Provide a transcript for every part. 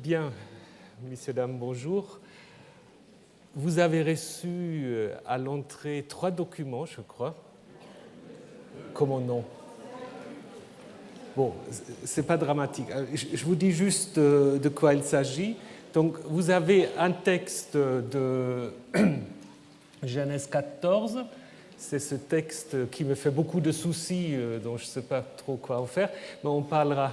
Bien, messieurs, dames, bonjour. Vous avez reçu à l'entrée 3 documents, je crois. Comment non? Bon, c'est pas dramatique. Je vous dis juste de quoi il s'agit. Donc, vous avez un texte de Genèse 14. C'est ce texte qui me fait beaucoup de soucis, dont je ne sais pas trop quoi en faire, mais on parlera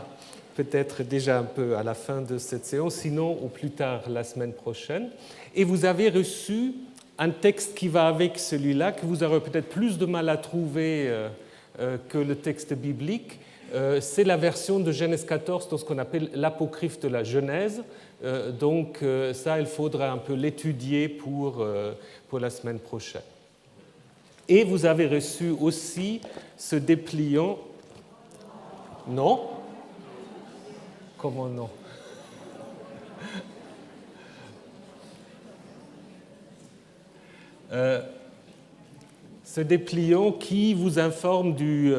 peut-être déjà un peu à la fin de cette séance, sinon au plus tard la semaine prochaine. Et vous avez reçu un texte qui va avec celui-là, que vous aurez peut-être plus de mal à trouver que le texte biblique. C'est la version de Genèse 14 dans ce qu'on appelle l'apocryphe de la Genèse. Donc ça, il faudra un peu l'étudier pour la semaine prochaine. Et vous avez reçu aussi ce dépliant. Non? Comment non? Ce dépliant qui vous informe du...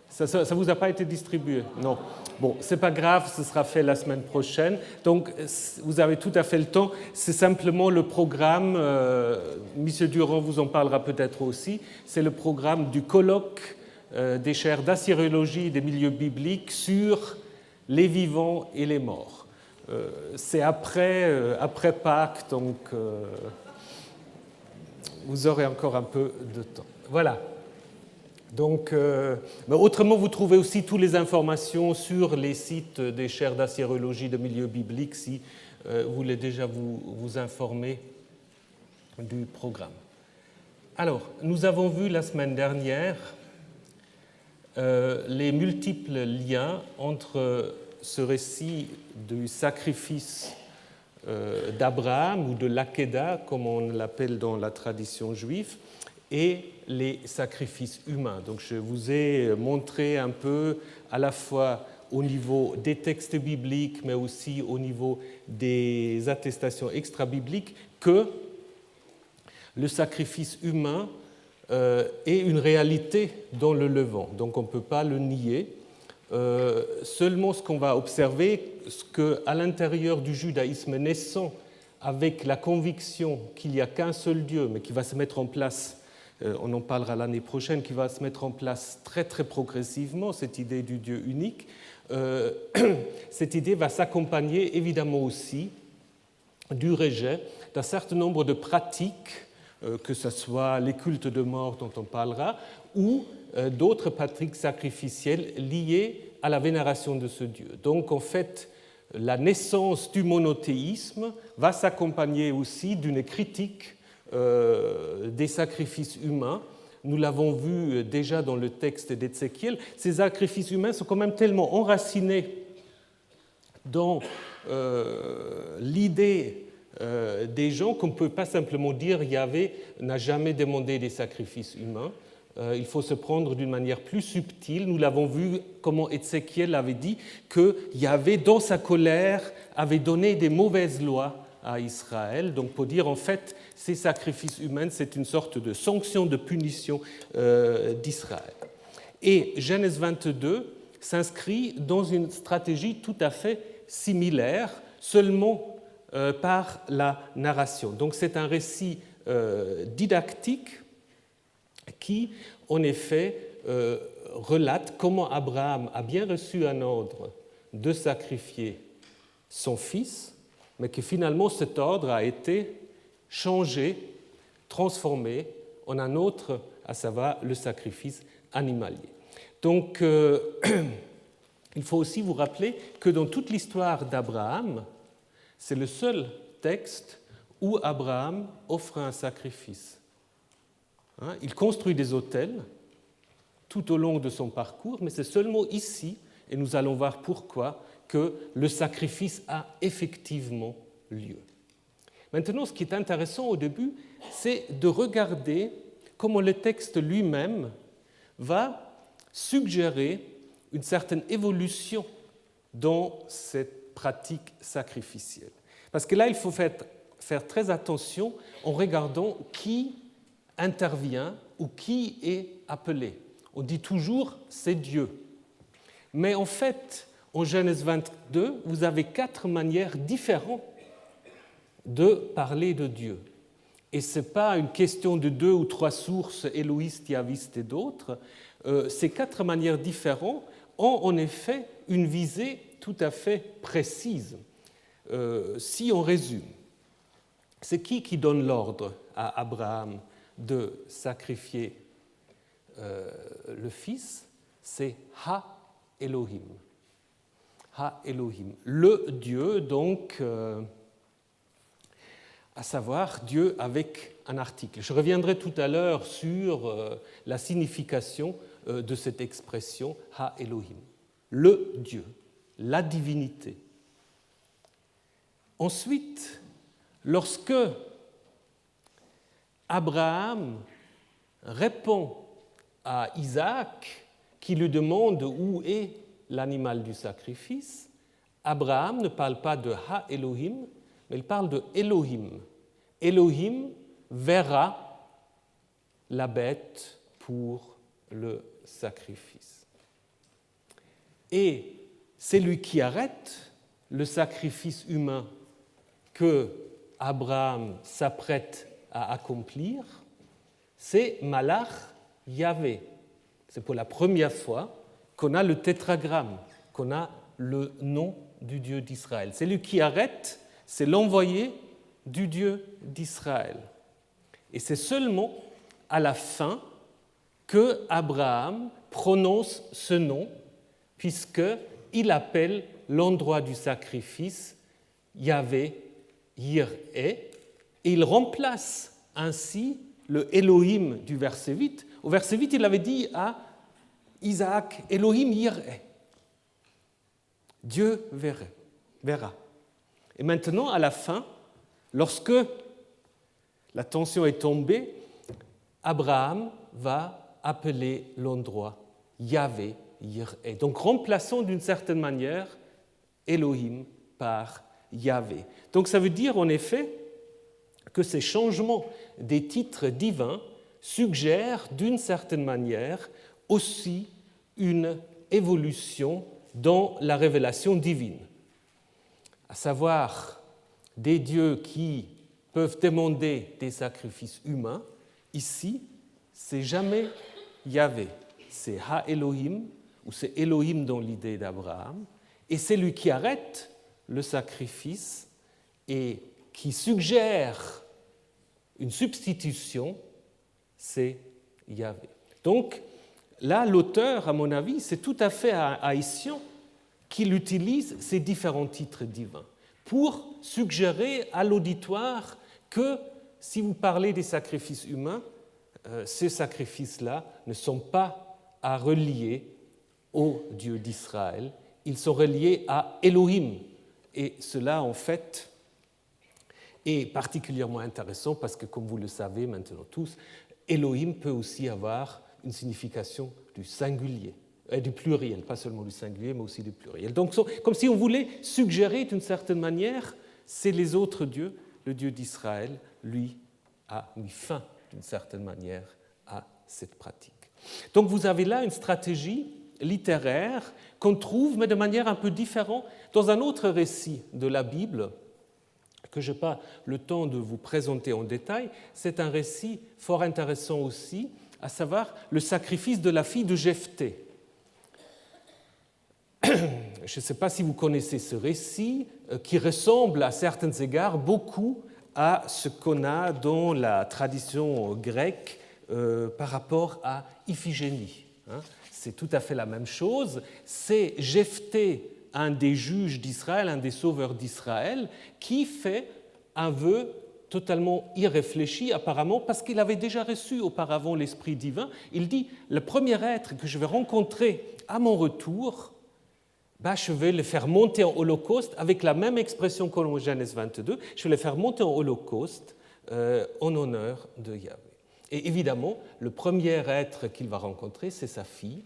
Ça ne vous a pas été distribué? Non. Bon, ce n'est pas grave, ce sera fait la semaine prochaine. Donc, vous avez tout à fait le temps. C'est simplement le programme, M. Durand vous en parlera peut-être aussi, c'est le programme du colloque des chaires d'assyriologie et des milieux bibliques sur les vivants et les morts. C'est après Pâques, donc vous aurez encore un peu de temps. Voilà. Donc, autrement, vous trouvez aussi toutes les informations sur les sites des chaires d'assyriologie de milieux bibliques si vous voulez déjà vous informer du programme. Alors, nous avons vu la semaine dernière les multiples liens entre ce récit du sacrifice d'Abraham ou de l'Akéda, comme on l'appelle dans la tradition juive, et les sacrifices humains. Donc je vous ai montré un peu à la fois au niveau des textes bibliques, mais aussi au niveau des attestations extra-bibliques, que le sacrifice humain est une réalité dans le Levant. Donc on ne peut pas le nier. Seulement ce qu'on va observer, c'est qu'à l'intérieur du judaïsme naissant, avec la conviction qu'il n'y a qu'un seul Dieu, mais qui va se mettre en place, on en parlera l'année prochaine, qui va se mettre en place très très progressivement, cette idée du Dieu unique, cette idée va s'accompagner évidemment aussi du rejet d'un certain nombre de pratiques, que ce soit les cultes de mort dont on parlera, ou d'autres pratiques sacrificielles liées à la vénération de ce Dieu. Donc en fait, la naissance du monothéisme va s'accompagner aussi d'une critique des sacrifices humains. Nous l'avons vu déjà dans le texte d'Ézéchiel. Ces sacrifices humains sont quand même tellement enracinés dans l'idée des gens qu'on ne peut pas simplement dire Yahvé n'a jamais demandé des sacrifices humains. Il faut se prendre d'une manière plus subtile. Nous l'avons vu comment Ézéchiel avait dit que Yahvé, dans sa colère, avait donné des mauvaises lois à Israël. Donc pour dire en fait, ces sacrifices humains, c'est une sorte de sanction, de punition d'Israël. Et Genèse 22 s'inscrit dans une stratégie tout à fait similaire, seulement par la narration. Donc c'est un récit didactique qui, en effet, relate comment Abraham a bien reçu un ordre de sacrifier son fils, mais que finalement cet ordre a été changé, transformé en un autre, à savoir le sacrifice animalier. Donc, il faut aussi vous rappeler que dans toute l'histoire d'Abraham, c'est le seul texte où Abraham offre un sacrifice. Il construit des autels tout au long de son parcours, mais c'est seulement ici, et nous allons voir pourquoi, que le sacrifice a effectivement lieu. Maintenant, ce qui est intéressant au début, c'est de regarder comment le texte lui-même va suggérer une certaine évolution dans cette pratique sacrificielle. Parce que là, il faut faire très attention en regardant qui intervient ou qui est appelé. On dit toujours « c'est Dieu ». Mais en fait, en Genèse 22, vous avez 4 manières différentes de parler de Dieu. Et ce n'est pas une question de 2 ou 3 sources, éloïstes, yahvistes et d'autres. Ces 4 manières différentes ont en effet une visée tout à fait précise. Si on résume, c'est qui donne l'ordre à Abraham de sacrifier le fils? C'est Ha-Elohim. Ha-Elohim, le Dieu, donc, à savoir Dieu avec un article. Je reviendrai tout à l'heure sur la signification de cette expression Ha-Elohim, le Dieu, la divinité. Ensuite, lorsque Abraham répond à Isaac, qui lui demande où est l'animal du sacrifice, Abraham ne parle pas de Ha-Elohim, mais il parle de Elohim. Elohim verra la bête pour le sacrifice. Et c'est lui qui arrête le sacrifice humain que Abraham s'apprête à accomplir, c'est Malach Yahvé. C'est pour la première fois qu'on a le tétragramme, qu'on a le nom du Dieu d'Israël. C'est lui qui arrête, c'est l'envoyé du Dieu d'Israël. Et c'est seulement à la fin que Abraham prononce ce nom, puisqu'il appelle l'endroit du sacrifice Yahvé Yireh, et il remplace ainsi le Elohim du verset 8. Au verset 8, il avait dit à Isaac, Elohim Yireh, Dieu verra. Et maintenant, à la fin, lorsque la tension est tombée, Abraham va appeler l'endroit Yahvé Yireh. Donc remplaçons d'une certaine manière Elohim par Yahvé. Donc ça veut dire en effet que ces changements des titres divins suggèrent d'une certaine manière aussi une évolution dans la révélation divine, à savoir des dieux qui peuvent demander des sacrifices humains. Ici, c'est jamais Yahvé, c'est Ha-Elohim, ou c'est Elohim dans l'idée d'Abraham, et c'est lui qui arrête le sacrifice et qui suggère une substitution, c'est Yahvé. Donc, là, l'auteur, à mon avis, c'est tout à fait haïtien qu'il utilise ces différents titres divins pour suggérer à l'auditoire que si vous parlez des sacrifices humains, ces sacrifices-là ne sont pas à relier au Dieu d'Israël, ils sont reliés à Elohim. Et cela, en fait, est particulièrement intéressant parce que, comme vous le savez maintenant tous, Elohim peut aussi avoir une signification du singulier, du pluriel, pas seulement du singulier, mais aussi du pluriel. Donc, comme si on voulait suggérer d'une certaine manière, c'est les autres dieux, le Dieu d'Israël, lui, a mis fin d'une certaine manière à cette pratique. Donc vous avez là une stratégie littéraire qu'on trouve, mais de manière un peu différente, dans un autre récit de la Bible, que je n'ai pas le temps de vous présenter en détail. C'est un récit fort intéressant aussi, à savoir le sacrifice de la fille de Jephthé. Je ne sais pas si vous connaissez ce récit, qui ressemble à certains égards beaucoup à ce qu'on a dans la tradition grecque par rapport à Iphigénie. C'est tout à fait la même chose. C'est Jephthé, un des juges d'Israël, un des sauveurs d'Israël, qui fait un vœu totalement irréfléchi apparemment, parce qu'il avait déjà reçu auparavant l'Esprit divin. Il dit, le premier être que je vais rencontrer à mon retour, je vais le faire monter en holocauste, avec la même expression qu'en Genèse 22, je vais le faire monter en holocauste en honneur de Yahvé. Et évidemment, le premier être qu'il va rencontrer, c'est sa fille.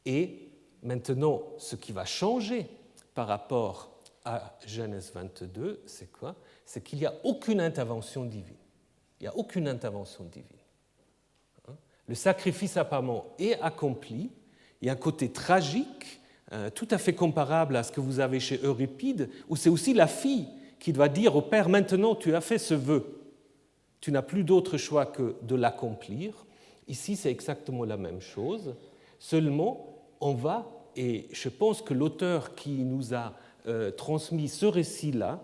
Et maintenant, ce qui va changer par rapport à Genèse 22, c'est quoi? C'est qu'il n'y a aucune intervention divine. Il n'y a aucune intervention divine. Le sacrifice apparemment est accompli. Il y a un côté tragique tout à fait comparable à ce que vous avez chez Euripide, où c'est aussi la fille qui doit dire au père, maintenant tu as fait ce vœu, tu n'as plus d'autre choix que de l'accomplir. Ici, c'est exactement la même chose, seulement on va, et je pense que l'auteur qui nous a transmis ce récit-là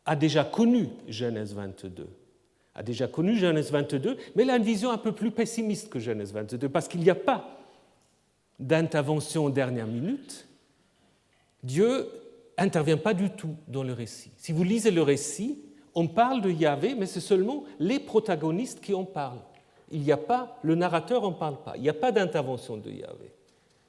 a déjà connu Genèse 22. A déjà connu Genèse 22, mais il a une vision un peu plus pessimiste que Genèse 22, parce qu'il n'y a pas d'intervention en dernière minute. Dieu n'intervient pas du tout dans le récit. Si vous lisez le récit, on parle de Yahvé, mais c'est seulement les protagonistes qui en parlent. Il n'y a pas, le narrateur n'en parle pas. Il n'y a pas d'intervention de Yahvé.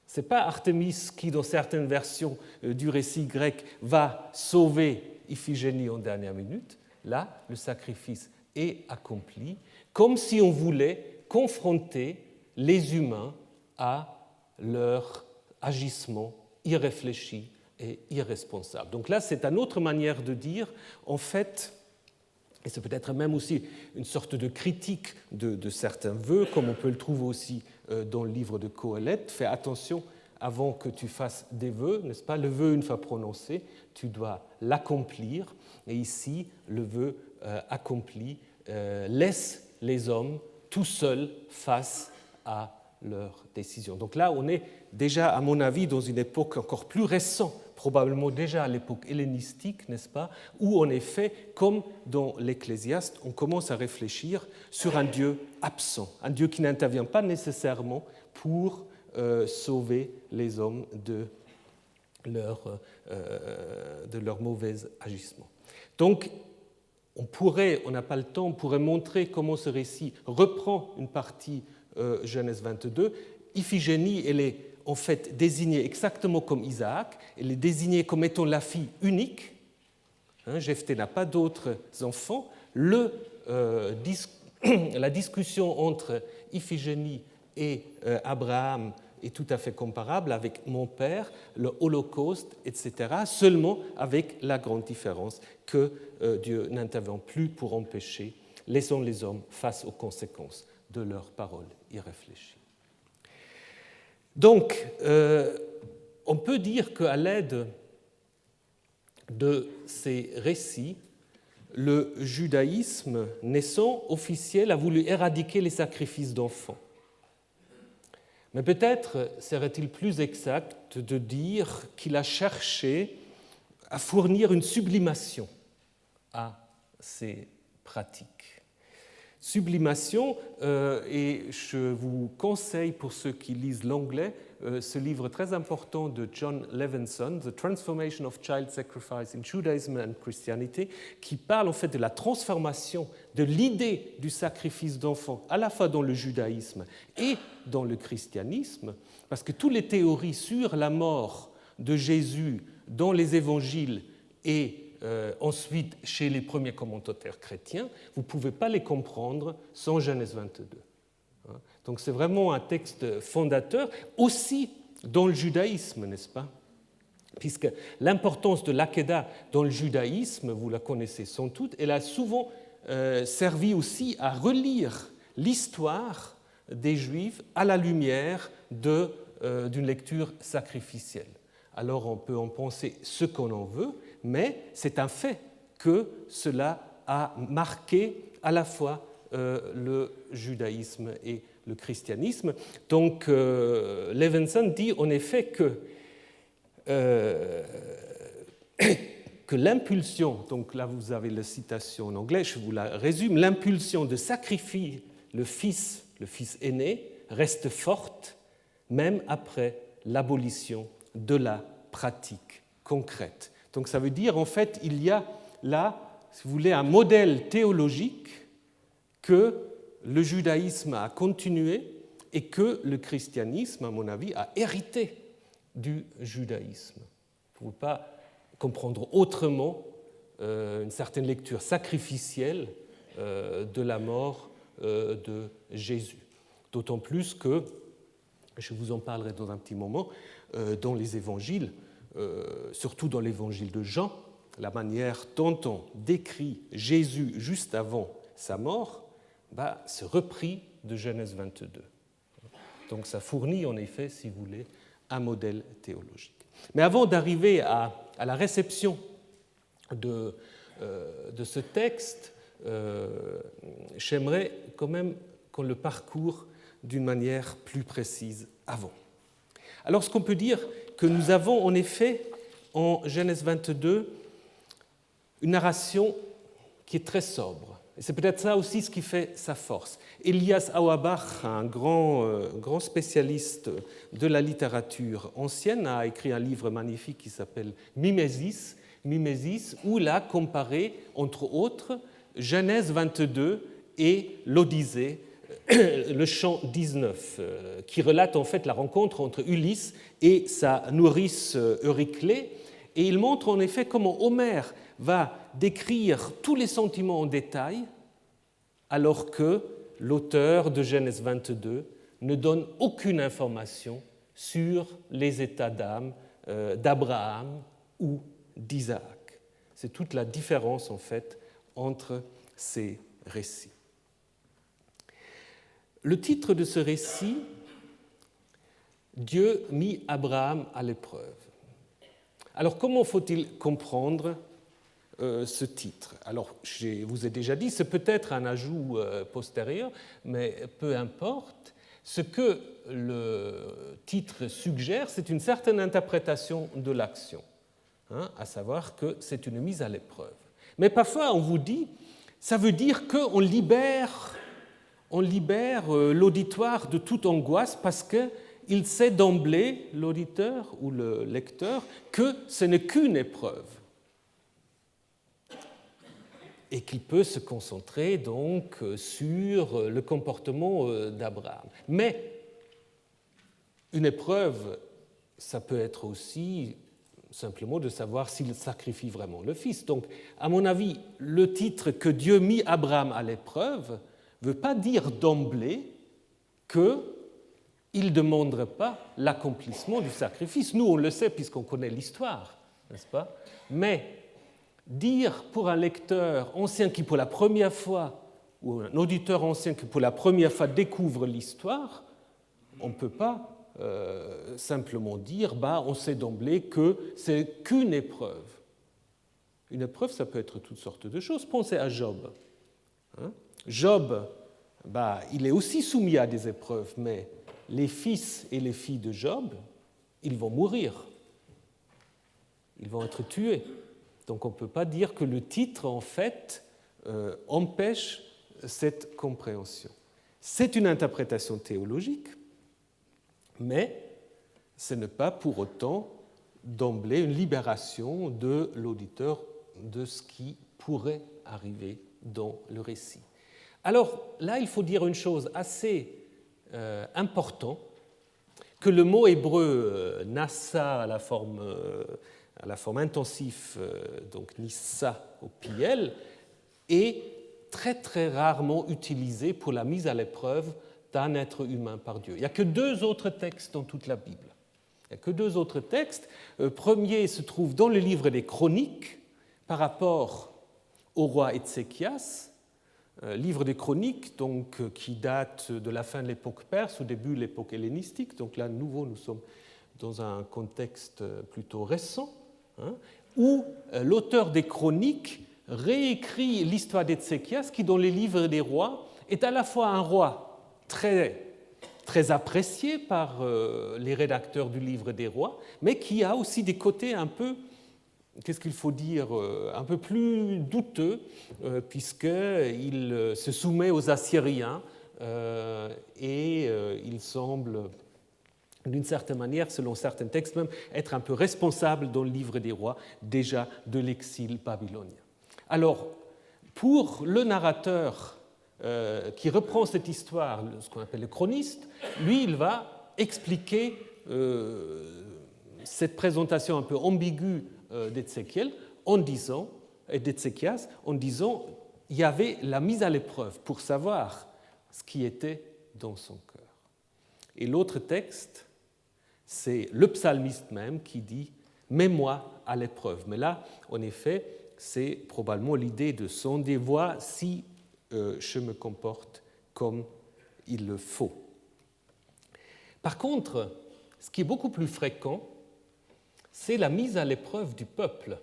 Ce n'est pas Artémis qui, dans certaines versions du récit grec, va sauver Iphigénie en dernière minute. Là, le sacrifice est accompli, comme si on voulait confronter les humains à leur agissement irréfléchi et irresponsable. Donc là, c'est une autre manière de dire, en fait, et c'est peut-être même aussi une sorte de critique de certains vœux, comme on peut le trouver aussi dans le livre de Qoheleth. Fais attention avant que tu fasses des vœux, n'est-ce pas? Le vœu, une fois prononcé, tu dois l'accomplir. Et ici, le vœu accompli laisse les hommes tout seuls face à leurs décisions. Donc là, on est déjà, à mon avis, dans une époque encore plus récente, probablement déjà à l'époque hellénistique, n'est-ce pas, où en effet, comme dans l'Ecclésiaste, on commence à réfléchir sur un Dieu absent, un Dieu qui n'intervient pas nécessairement pour sauver les hommes de leur mauvais agissement. Donc, on n'a pas le temps, on pourrait montrer comment ce récit reprend une partie Genèse 22. Iphigénie, elle est en fait désignée exactement comme Isaac, elle est désignée comme étant la fille unique. Jephthé n'a pas d'autres enfants. La discussion entre Iphigénie et Abraham est tout à fait comparable avec mon père, le Holocauste, etc., seulement avec la grande différence que Dieu n'intervient plus pour empêcher, laissant les hommes face aux conséquences de leurs paroles irréfléchies. Donc, on peut dire qu'à l'aide de ces récits, le judaïsme naissant officiel a voulu éradiquer les sacrifices d'enfants. Mais peut-être serait-il plus exact de dire qu'il a cherché à fournir une sublimation à ces pratiques. Sublimation, et je vous conseille pour ceux qui lisent l'anglais, ce livre très important de John Levenson, The Transformation of Child Sacrifice in Judaism and Christianity, qui parle en fait de la transformation de l'idée du sacrifice d'enfants à la fois dans le judaïsme et dans le christianisme, parce que toutes les théories sur la mort de Jésus dans les évangiles et ensuite chez les premiers commentateurs chrétiens, vous ne pouvez pas les comprendre sans Genèse 22. Donc c'est vraiment un texte fondateur, aussi dans le judaïsme, n'est-ce pas? Puisque l'importance de l'Akedah dans le judaïsme, vous la connaissez sans doute, elle a souvent servi aussi à relire l'histoire des Juifs à la lumière d'une lecture sacrificielle. Alors on peut en penser ce qu'on en veut, mais c'est un fait que cela a marqué à la fois le judaïsme et le christianisme. Donc Levenson dit en effet que l'impulsion, donc là vous avez la citation en anglais, je vous la résume, l'impulsion de sacrifier le fils aîné reste forte même après l'abolition de la pratique concrète. Donc ça veut dire en fait il y a là, si vous voulez, un modèle théologique que le judaïsme a continué et que le christianisme, à mon avis, a hérité du judaïsme. Vous ne pouvez pas comprendre autrement une certaine lecture sacrificielle de la mort de Jésus. D'autant plus que, je vous en parlerai dans un petit moment, dans les évangiles, surtout dans l'évangile de Jean, la manière dont on décrit Jésus juste avant sa mort, c'est repris de Genèse 22. Donc ça fournit en effet, si vous voulez, un modèle théologique. Mais avant d'arriver à la réception de ce texte, j'aimerais quand même qu'on le parcourt d'une manière plus précise avant. Alors, ce qu'on peut dire, que nous avons en effet en Genèse 22 une narration qui est très sobre. Et c'est peut-être ça aussi ce qui fait sa force. Elias Auerbach, un grand spécialiste de la littérature ancienne, a écrit un livre magnifique qui s'appelle Mimesis, où il a comparé, entre autres, Genèse 22 et l'Odyssée, le chant 19, qui relate en fait la rencontre entre Ulysse et sa nourrice Euryclée. Et il montre en effet comment Homère va décrire tous les sentiments en détail, alors que l'auteur de Genèse 22 ne donne aucune information sur les états d'âme d'Abraham ou d'Isaac. C'est toute la différence en fait entre ces récits. Le titre de ce récit, Dieu mit Abraham à l'épreuve. Alors comment faut-il comprendre ce titre? Alors je vous ai déjà dit, c'est peut-être un ajout postérieur, mais peu importe. Ce que le titre suggère, c'est une certaine interprétation de l'action, à savoir que c'est une mise à l'épreuve. Mais parfois on vous dit, ça veut dire qu'on libère l'auditoire de toute angoisse parce qu'il sait d'emblée, l'auditeur ou le lecteur, que ce n'est qu'une épreuve et qu'il peut se concentrer donc sur le comportement d'Abraham. Mais une épreuve, ça peut être aussi simplement de savoir s'il sacrifie vraiment le fils. Donc, à mon avis, le titre que Dieu mit Abraham à l'épreuve ne veut pas dire d'emblée qu'il ne demanderait pas l'accomplissement du sacrifice. Nous, on le sait puisqu'on connaît l'histoire, n'est-ce pas? Mais dire pour un lecteur ancien qui pour la première fois, ou un auditeur ancien qui pour la première fois découvre l'histoire, on ne peut pas simplement dire on sait d'emblée que c'est qu'une épreuve. Une épreuve, ça peut être toutes sortes de choses. Pensez à Job. Job, il est aussi soumis à des épreuves, mais les fils et les filles de Job, ils vont mourir. Ils vont être tués. Donc on ne peut pas dire que le titre, en fait, empêche cette compréhension. C'est une interprétation théologique, mais ce n'est pas pour autant d'emblée une libération de l'auditeur de ce qui pourrait arriver dans le récit. Alors là, il faut dire une chose assez importante, que le mot hébreu nassa à la forme intensive, donc nissa au pluriel, est très très rarement utilisé pour la mise à l'épreuve d'un être humain par Dieu. Il n'y a que 2 autres textes dans toute la Bible. Il n'y a que 2 autres textes. Le premier se trouve dans le livre des Chroniques par rapport au roi Ézéchias, livre des Chroniques donc, qui date de la fin de l'époque perse, au début de l'époque hellénistique. Donc là, de nouveau, nous sommes dans un contexte plutôt récent, où l'auteur des Chroniques réécrit l'histoire d'Ézéchias, qui dans les livres des rois est à la fois un roi très, très apprécié par les rédacteurs du livre des rois, mais qui a aussi des côtés un peu, qu'est-ce qu'il faut dire, un peu plus douteux, puisqu'il se soumet aux Assyriens et il semble, d'une certaine manière, selon certains textes même, être un peu responsable dans le livre des rois, déjà de l'exil babylonien. Alors, pour le narrateur qui reprend cette histoire, ce qu'on appelle le chroniste, lui, il va expliquer cette présentation un peu ambiguë d'Ézéchias en disant il y avait la mise à l'épreuve pour savoir ce qui était dans son cœur. Et l'autre texte, c'est le psalmiste même qui dit « Mets-moi à l'épreuve ». Mais là, en effet, c'est probablement l'idée de sonder, voir si je me comporte comme il le faut. Par contre, ce qui est beaucoup plus fréquent, c'est la mise à l'épreuve du peuple.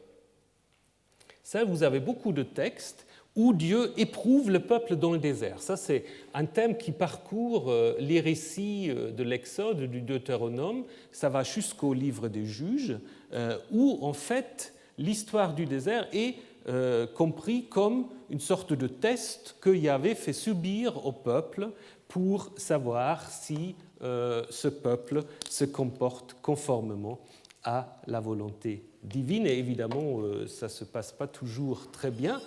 Ça, vous avez beaucoup de textes où Dieu éprouve le peuple dans le désert. Ça, c'est un thème qui parcourt les récits de l'Exode, du Deutéronome. Ça va jusqu'au livre des Juges, où, en fait, l'histoire du désert est compris comme une sorte de test que Yahvé fait subir au peuple pour savoir si ce peuple se comporte conformément à la volonté divine. Et évidemment, ça ne se passe pas toujours très bien.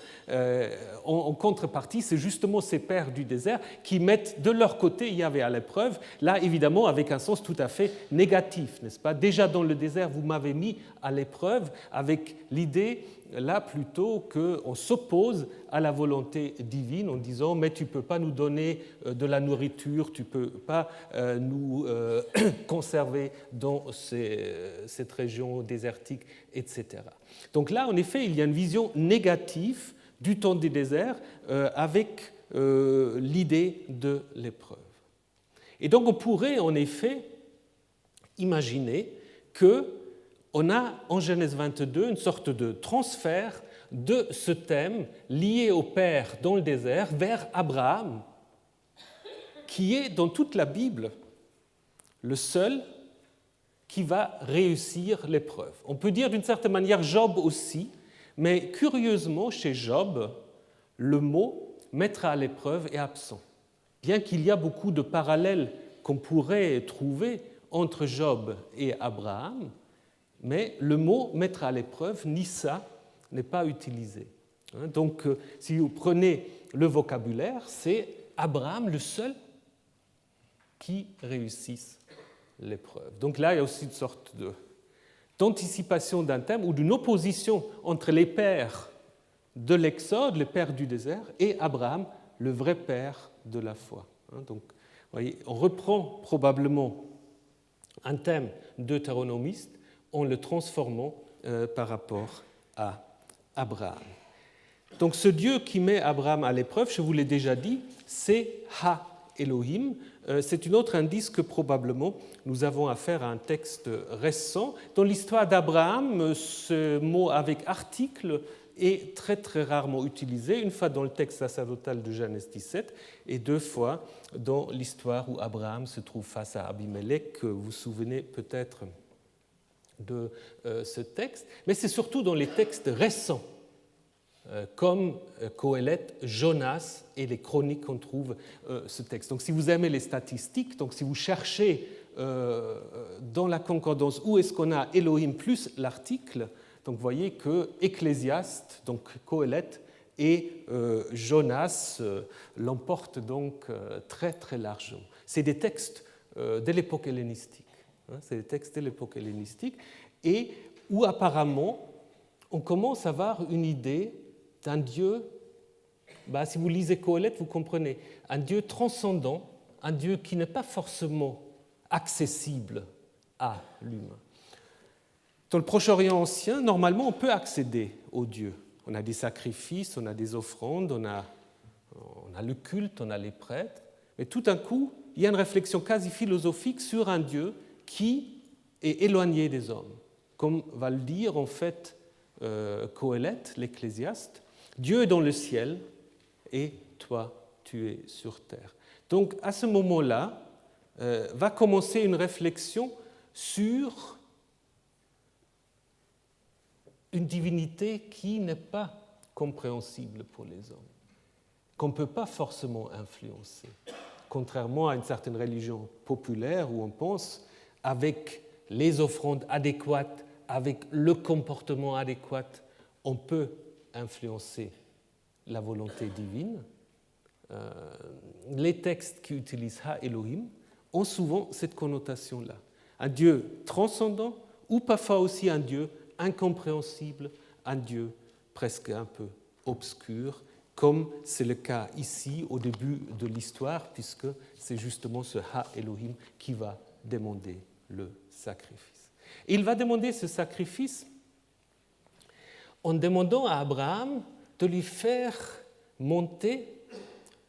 En contrepartie, c'est justement ces pères du désert qui mettent de leur côté Yahvé à l'épreuve, là évidemment avec un sens tout à fait négatif, n'est-ce pas? Déjà dans le désert, vous m'avez mis à l'épreuve avec l'idée là plutôt qu'on s'oppose à la volonté divine en disant mais tu ne peux pas nous donner de la nourriture, tu ne peux pas nous conserver dans cette région désertique, etc. Donc là, en effet, il y a une vision négative du temps des déserts avec l'idée de l'épreuve. Et donc on pourrait en effet imaginer qu'on a en Genèse 22 une sorte de transfert de ce thème lié au Père dans le désert vers Abraham, qui est dans toute la Bible le seul qui va réussir l'épreuve. On peut dire d'une certaine manière Job aussi, mais curieusement chez Job, le mot « mettre à l'épreuve » est absent. Bien qu'il y a beaucoup de parallèles qu'on pourrait trouver entre Job et Abraham, mais le mot « mettre à l'épreuve », ni ça, n'est pas utilisé. Donc, si vous prenez le vocabulaire, c'est Abraham le seul qui réussisse l'épreuve. Donc là, il y a aussi une sorte d'anticipation d'un thème ou d'une opposition entre les pères de l'Exode, les pères du désert, et Abraham, le vrai père de la foi. Donc, vous voyez, on reprend probablement un thème deutéronomiste en le transformant par rapport à Abraham. Donc ce Dieu qui met Abraham à l'épreuve, je vous l'ai déjà dit, c'est Ha-Elohim. C'est un autre indice que probablement nous avons affaire à un texte récent. Dans l'histoire d'Abraham, ce mot avec article est très très rarement utilisé, une fois dans le texte sacerdotal de Genèse 17 et deux fois dans l'histoire où Abraham se trouve face à Abimelech. Vous vous souvenez peut-être de ce texte, mais c'est surtout dans les textes récents, comme Qoéleth, Jonas et les chroniques qu'on trouve ce texte. Donc si vous aimez les statistiques, donc si vous cherchez dans la concordance où est-ce qu'on a Elohim plus l'article, donc vous voyez que Ecclésiaste, donc Qoéleth et Jonas l'emportent donc très très largement. C'est des textes de l'époque hellénistique. C'est des textes de l'époque hellénistique et où apparemment on commence à avoir une idée d'un Dieu, si vous lisez Qoéleth, vous comprenez, un Dieu transcendant, un Dieu qui n'est pas forcément accessible à l'humain. Dans le Proche-Orient ancien, normalement, on peut accéder au Dieu. On a des sacrifices, on a des offrandes, on a le culte, on a les prêtres, mais tout d'un coup, il y a une réflexion quasi philosophique sur un Dieu qui est éloigné des hommes. Comme va le dire en fait Qoéleth, l'Ecclésiaste, Dieu est dans le ciel et toi, tu es sur terre. Donc à ce moment-là, va commencer une réflexion sur une divinité qui n'est pas compréhensible pour les hommes, qu'on ne peut pas forcément influencer, contrairement à une certaine religion populaire où on pense avec les offrandes adéquates, avec le comportement adéquat, on peut influencer la volonté divine. Les textes qui utilisent Ha-Elohim ont souvent cette connotation-là. Un Dieu transcendant ou parfois aussi un Dieu incompréhensible, un Dieu presque un peu obscur, comme c'est le cas ici au début de l'histoire, puisque c'est justement ce Ha-Elohim qui va demander le sacrifice. Et il va demander ce sacrifice en demandant à Abraham de lui faire monter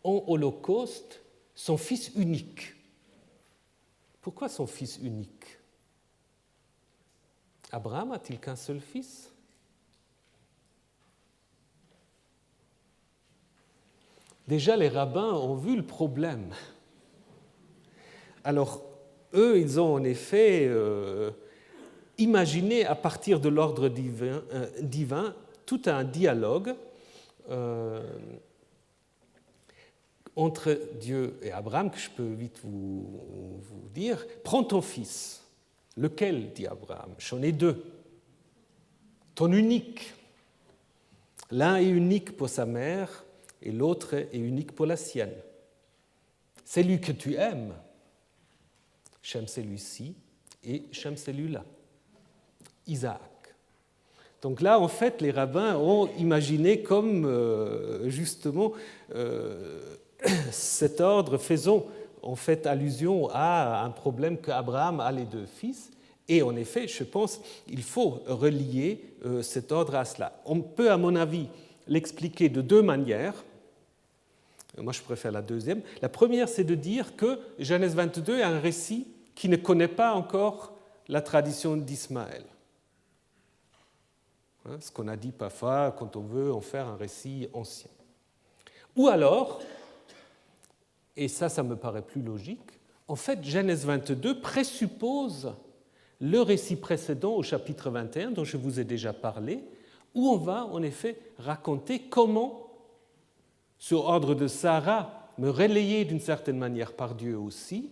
en holocauste son fils unique. Pourquoi son fils unique? Abraham a-t-il qu'un seul fils? Déjà, les rabbins ont vu le problème. Alors, eux, ils ont en effet imaginé à partir de l'ordre divin tout un dialogue entre Dieu et Abraham, que je peux vite vous dire. Prends ton fils. Lequel, dit Abraham? J'en ai deux. Ton unique. L'un est unique pour sa mère et l'autre est unique pour la sienne. Celui que tu aimes, j'aime celui-ci et j'aime celui-là. Isaac. Donc là, en fait, les rabbins ont imaginé comme justement cet ordre faisant en fait allusion à un problème qu'Abraham a les deux fils. Et en effet, je pense qu'il faut relier cet ordre à cela. On peut, à mon avis, l'expliquer de deux manières. Moi, je préfère la deuxième. La première, c'est de dire que Genèse 22 est un récit qui ne connaît pas encore la tradition d'Ismaël. Ce qu'on a dit parfois quand on veut en faire un récit ancien. Ou alors, et ça me paraît plus logique, en fait, Genèse 22 présuppose le récit précédent au chapitre 21, dont je vous ai déjà parlé, où on va en effet raconter comment, sur ordre de Sarah, me relayé d'une certaine manière par Dieu aussi,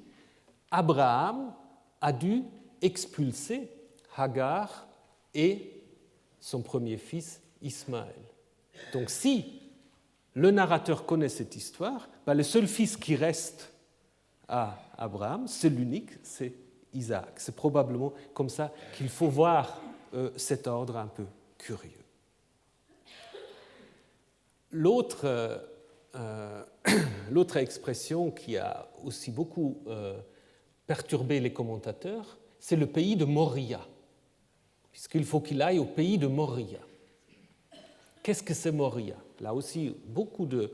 Abraham a dû expulser Hagar et son premier fils Ismaël. Donc si le narrateur connaît cette histoire, le seul fils qui reste à Abraham, c'est l'unique, c'est Isaac. C'est probablement comme ça qu'il faut voir cet ordre un peu curieux. L'autre expression qui a aussi beaucoup perturbé les commentateurs, c'est le pays de Moria, puisqu'il faut qu'il aille au pays de Moria. Qu'est-ce que c'est Moria? Là aussi, beaucoup de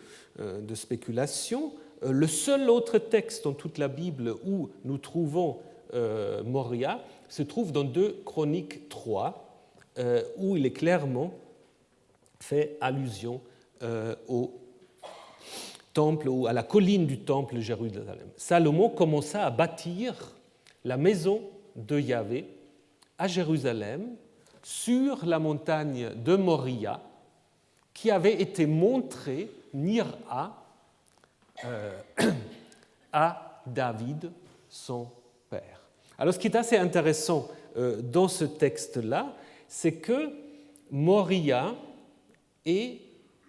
spéculations. Le seul autre texte dans toute la Bible où nous trouvons Moria se trouve dans 2 Chroniques 3, où il est clairement fait allusion au temple ou à la colline du temple de Jérusalem. Salomon commença à bâtir la maison de Yahvé à Jérusalem sur la montagne de Moria qui avait été montrée, Nira, à David, son père. Alors ce qui est assez intéressant dans ce texte-là, c'est que Moria est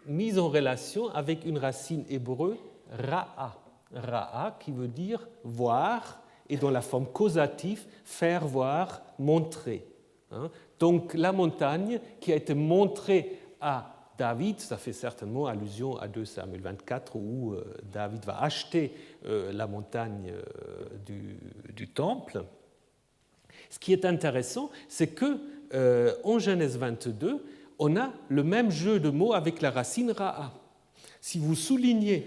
mise en relation avec une racine hébreu, ra'a. Ra'a qui veut dire voir, et dans la forme causative, faire voir, montrer. Donc la montagne qui a été montrée à David, ça fait certainement allusion à 2 Samuel 24 où David va acheter la montagne du temple. Ce qui est intéressant, c'est que en Genèse 22, on a le même jeu de mots avec la racine ra'a. Si vous soulignez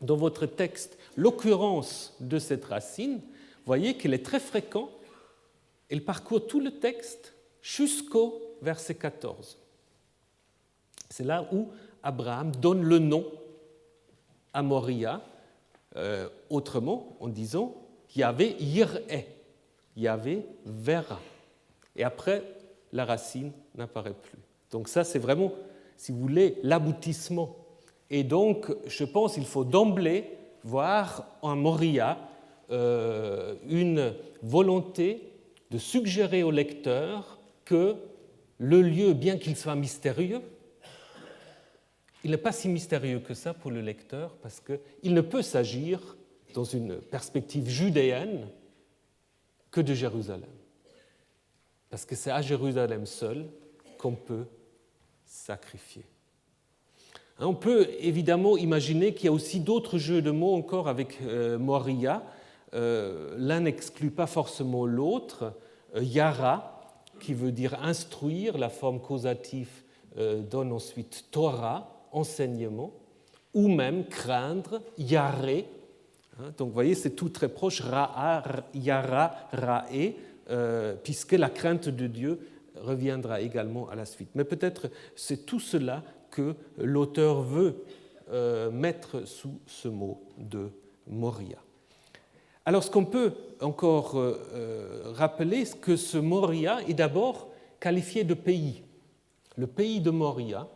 dans votre texte l'occurrence de cette racine, vous voyez qu'elle est très fréquente. Elle parcourt tout le texte jusqu'au verset 14. C'est là où Abraham donne le nom à Moria, autrement en disant Yahvé yir'eh, Yahvé verra. Et après, la racine n'apparaît plus. Donc ça, c'est vraiment, si vous voulez, l'aboutissement. Et donc, je pense qu'il faut d'emblée voir en Moria une volonté de suggérer au lecteur que le lieu, bien qu'il soit mystérieux, il n'est pas si mystérieux que ça pour le lecteur, parce qu'il ne peut s'agir, dans une perspective judéenne, que de Jérusalem. Parce que c'est à Jérusalem seul qu'on peut sacrifier. On peut évidemment imaginer qu'il y a aussi d'autres jeux de mots encore avec Moria. L'un n'exclut pas forcément l'autre. Yara, qui veut dire instruire, la forme causative donne ensuite Torah, enseignement, ou même craindre, Yaré. Donc vous voyez, c'est tout très proche, Ra'a, Yara, Ra'é, puisque la crainte de Dieu reviendra également à la suite. Mais peut-être c'est tout cela que l'auteur veut mettre sous ce mot de Moria. Alors, ce qu'on peut encore rappeler, c'est que ce Moria est d'abord qualifié de pays, le pays de Moria.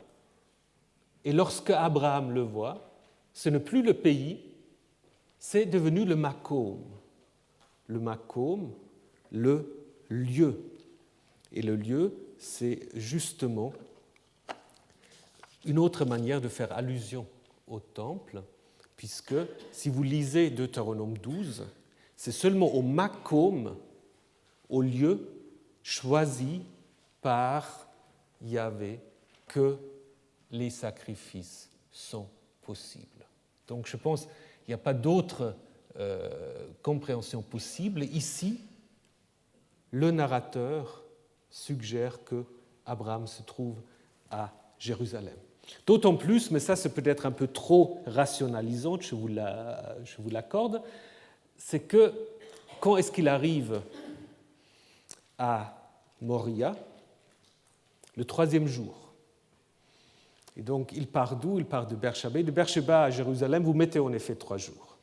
Et lorsque Abraham le voit, ce n'est plus le pays, c'est devenu le Makom. Le Makom, le lieu. Et le lieu, c'est justement une autre manière de faire allusion au temple, puisque si vous lisez Deutéronome 12, c'est seulement au Makom, au lieu choisi par Yahvé, que les sacrifices sont possibles. Donc je pense qu'il n'y a pas d'autre compréhension possible. Ici, le narrateur suggère que Abraham se trouve à Jérusalem. D'autant plus, mais ça c'est peut-être un peu trop rationalisant, je vous l'accorde, c'est que quand est-ce qu'il arrive à Moria? Le 3e jour. Et donc il part d'où? Il part de Beersheba. De Beersheba à Jérusalem, vous mettez en effet 3 jours.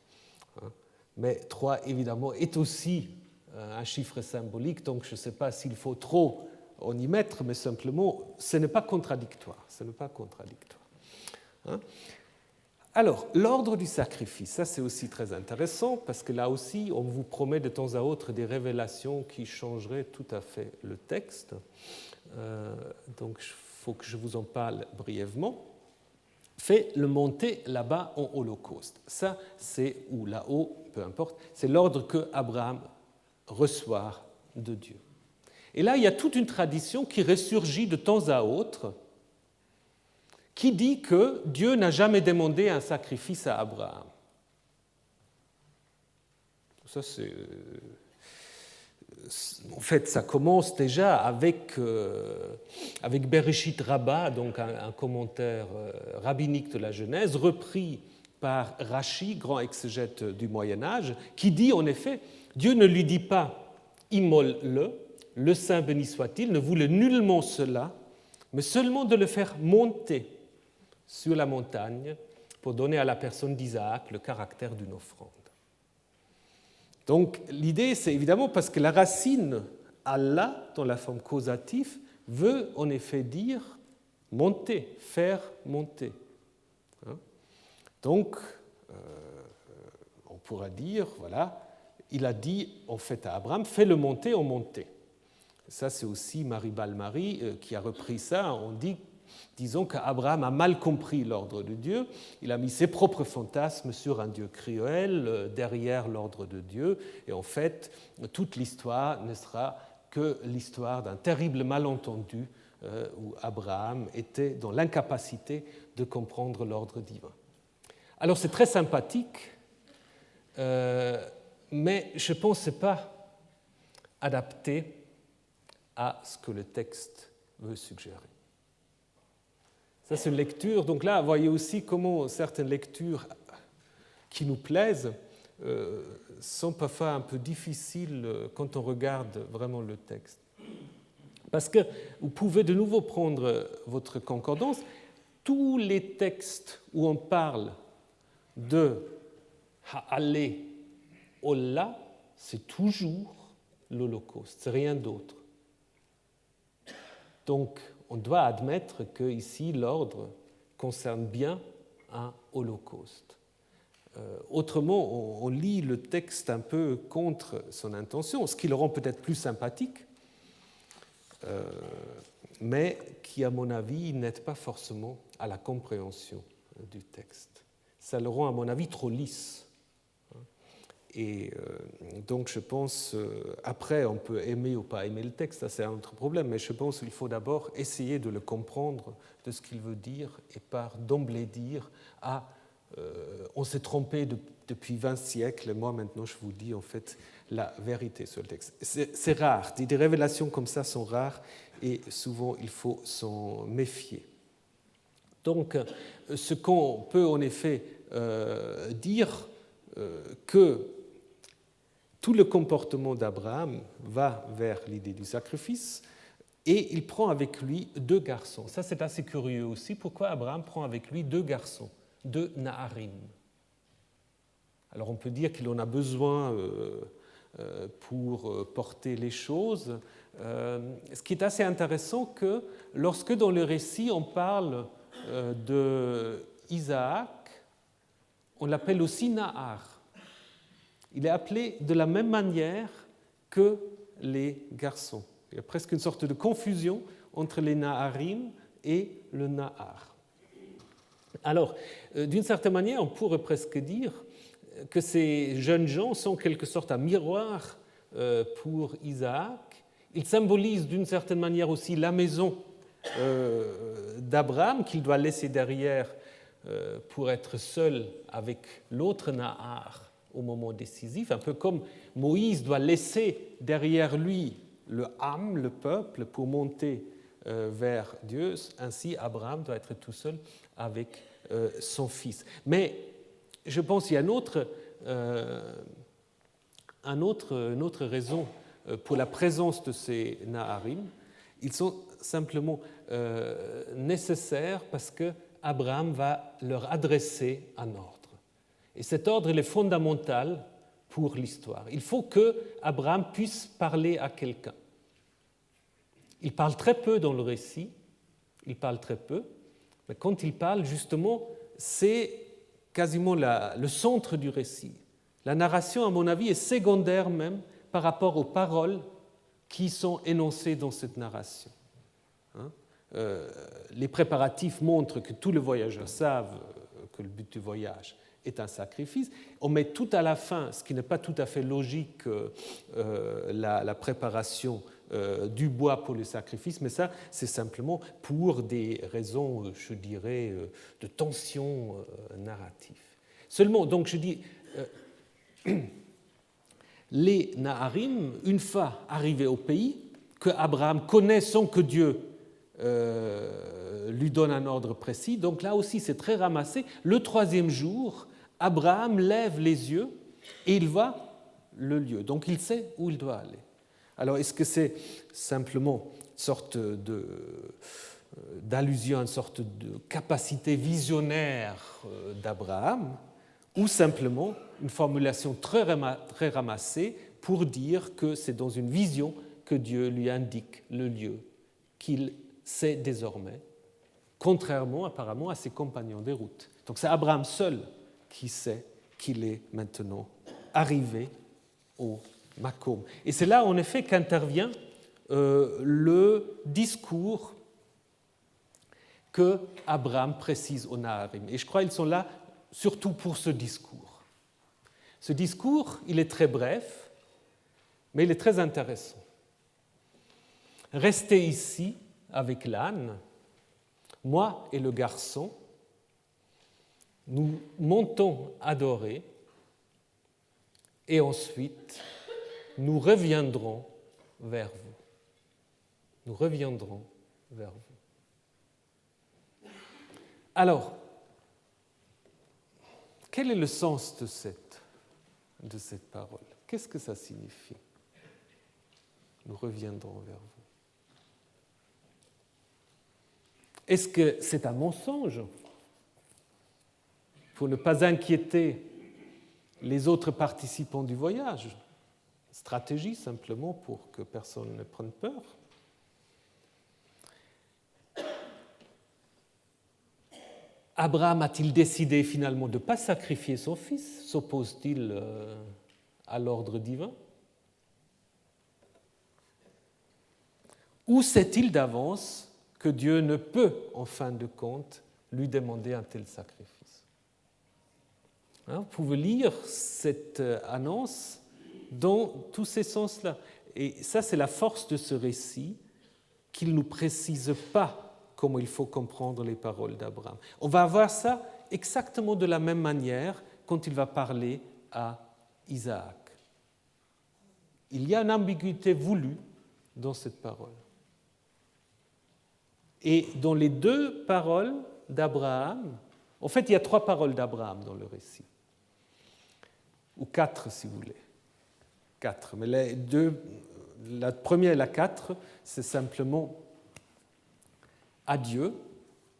Mais 3, évidemment, est aussi un chiffre symbolique, donc je ne sais pas s'il faut trop en y mettre, mais simplement, ce n'est pas contradictoire. Ce n'est pas contradictoire. Alors, l'ordre du sacrifice, ça c'est aussi très intéressant, parce que là aussi, on vous promet de temps à autre des révélations qui changeraient tout à fait le texte. Donc, il faut que je vous en parle brièvement. Fait le monter là-bas en holocauste. Ça, c'est, ou là-haut, peu importe, c'est l'ordre que Abraham reçoit de Dieu. Et là, il y a toute une tradition qui ressurgit de temps à autre, qui dit que Dieu n'a jamais demandé un sacrifice à Abraham. Ça, c'est... En fait, ça commence déjà avec Bereshit Rabbah, donc un commentaire rabbinique de la Genèse, repris par Rashi, grand exégète du Moyen-Âge, qui dit en effet, Dieu ne lui dit pas « immole-le », le Saint béni soit-il, ne voulait nullement cela, mais seulement de le faire monter sur la montagne pour donner à la personne d'Isaac le caractère d'une offrande. Donc l'idée, c'est évidemment parce que la racine Allah, dans la forme causative, veut en effet dire monter, faire monter. Donc, on pourra dire, voilà, il a dit en fait à Abraham, fais-le monter en montée. Ça, c'est aussi Marie Balmary qui a repris ça. On dit, disons qu'Abraham a mal compris l'ordre de Dieu. Il a mis ses propres fantasmes sur un Dieu cruel derrière l'ordre de Dieu. Et en fait, toute l'histoire ne sera que l'histoire d'un terrible malentendu où Abraham était dans l'incapacité de comprendre l'ordre divin. Alors, c'est très sympathique, mais je pense que ce n'est pas adapté à ce que le texte veut suggérer. Ça, c'est une lecture. Donc là, vous voyez aussi comment certaines lectures qui nous plaisent sont parfois un peu difficiles quand on regarde vraiment le texte. Parce que vous pouvez de nouveau prendre votre concordance. Tous les textes où on parle de Ha'ale Ola, c'est toujours l'Holocauste, c'est rien d'autre. Donc, on doit admettre qu'ici, l'ordre concerne bien un holocauste. Autrement, on lit le texte un peu contre son intention, ce qui le rend peut-être plus sympathique, mais qui, à mon avis, n'aide pas forcément à la compréhension du texte. Ça le rend, à mon avis, trop lisse. Et donc je pense, après on peut aimer ou pas aimer le texte, ça c'est un autre problème, mais je pense qu'il faut d'abord essayer de le comprendre, de ce qu'il veut dire, et pas d'emblée dire « Ah, on s'est trompé depuis 20 siècles, et moi maintenant je vous dis en fait la vérité sur le texte ». C'est rare, des révélations comme ça sont rares, et souvent il faut s'en méfier. Donc ce qu'on peut en effet dire, que tout le comportement d'Abraham va vers l'idée du sacrifice et il prend avec lui 2 garçons. Ça, c'est assez curieux aussi. Pourquoi Abraham prend avec lui 2 garçons, 2 Naharim? Alors on peut dire qu'il en a besoin pour porter les choses. Ce qui est assez intéressant, que lorsque dans le récit on parle d'Isaac, on l'appelle aussi Nahar. Il est appelé de la même manière que les garçons. Il y a presque une sorte de confusion entre les Naharim et le Nahar. Alors, d'une certaine manière, on pourrait presque dire que ces jeunes gens sont en quelque sorte un miroir pour Isaac. Ils symbolisent d'une certaine manière aussi la maison d'Abraham qu'il doit laisser derrière pour être seul avec l'autre Nahar au moment décisif, un peu comme Moïse doit laisser derrière lui le Ham, le peuple, pour monter vers Dieu. Ainsi, Abraham doit être tout seul avec son fils. Mais je pense qu'il y a une autre raison pour la présence de ces Naharim. Ils sont simplement nécessaires parce que Abraham va leur adresser un ordre. Et cet ordre, il est fondamental pour l'histoire. Il faut que Abraham puisse parler à quelqu'un. Il parle très peu dans le récit, mais quand il parle, justement, c'est quasiment le centre du récit. La narration, à mon avis, est secondaire même par rapport aux paroles qui sont énoncées dans cette narration. Les préparatifs montrent que tous les voyageurs savent que le but du voyage est un sacrifice. On met tout à la fin, ce qui n'est pas tout à fait logique, la préparation du bois pour le sacrifice, mais ça, c'est simplement pour des raisons, je dirais, de tension narrative. Seulement, donc je dis, les Naharim, une fois arrivés au pays, que Abraham connaît sans que Dieu lui donne un ordre précis, donc là aussi c'est très ramassé. Le 3e jour, Abraham lève les yeux et il voit le lieu, donc il sait où il doit aller. Alors, est-ce que c'est simplement une sorte d'allusion à une sorte de capacité visionnaire d'Abraham, ou simplement une formulation très ramassée pour dire que c'est dans une vision que Dieu lui indique le lieu qu'il sait désormais, contrairement apparemment à ses compagnons des routes. Donc c'est Abraham seul qui sait qu'il est maintenant arrivé au Makom. Et c'est là, en effet, qu'intervient le discours que Abraham précise aux Naharim. Et je crois qu'ils sont là surtout pour ce discours. Ce discours, il est très bref, mais il est très intéressant. Restez ici avec l'âne, moi et le garçon, nous montons adorer, et ensuite nous reviendrons vers vous. Nous reviendrons vers vous. Alors, quel est le sens de cette parole? Qu'est-ce que ça signifie? Nous reviendrons vers vous. Est-ce que c'est un mensonge pour ne pas inquiéter les autres participants du voyage? Stratégie simplement pour que personne ne prenne peur? Abraham a-t-il décidé finalement de ne pas sacrifier son fils? S'oppose-t-il à l'ordre divin? Ou sait-il d'avance que Dieu ne peut, en fin de compte, lui demander un tel sacrifice? Vous pouvez lire cette annonce dans tous ces sens-là. Et ça, c'est la force de ce récit, qu'il ne nous précise pas comment il faut comprendre les paroles d'Abraham. On va voir ça exactement de la même manière quand il va parler à Isaac. Il y a une ambiguïté voulue dans cette parole. Et dans les 2 paroles d'Abraham, en fait, il y a 3 paroles d'Abraham dans le récit, ou 4 si vous voulez. 4. Mais les deux, la première et la 4, c'est simplement adieu,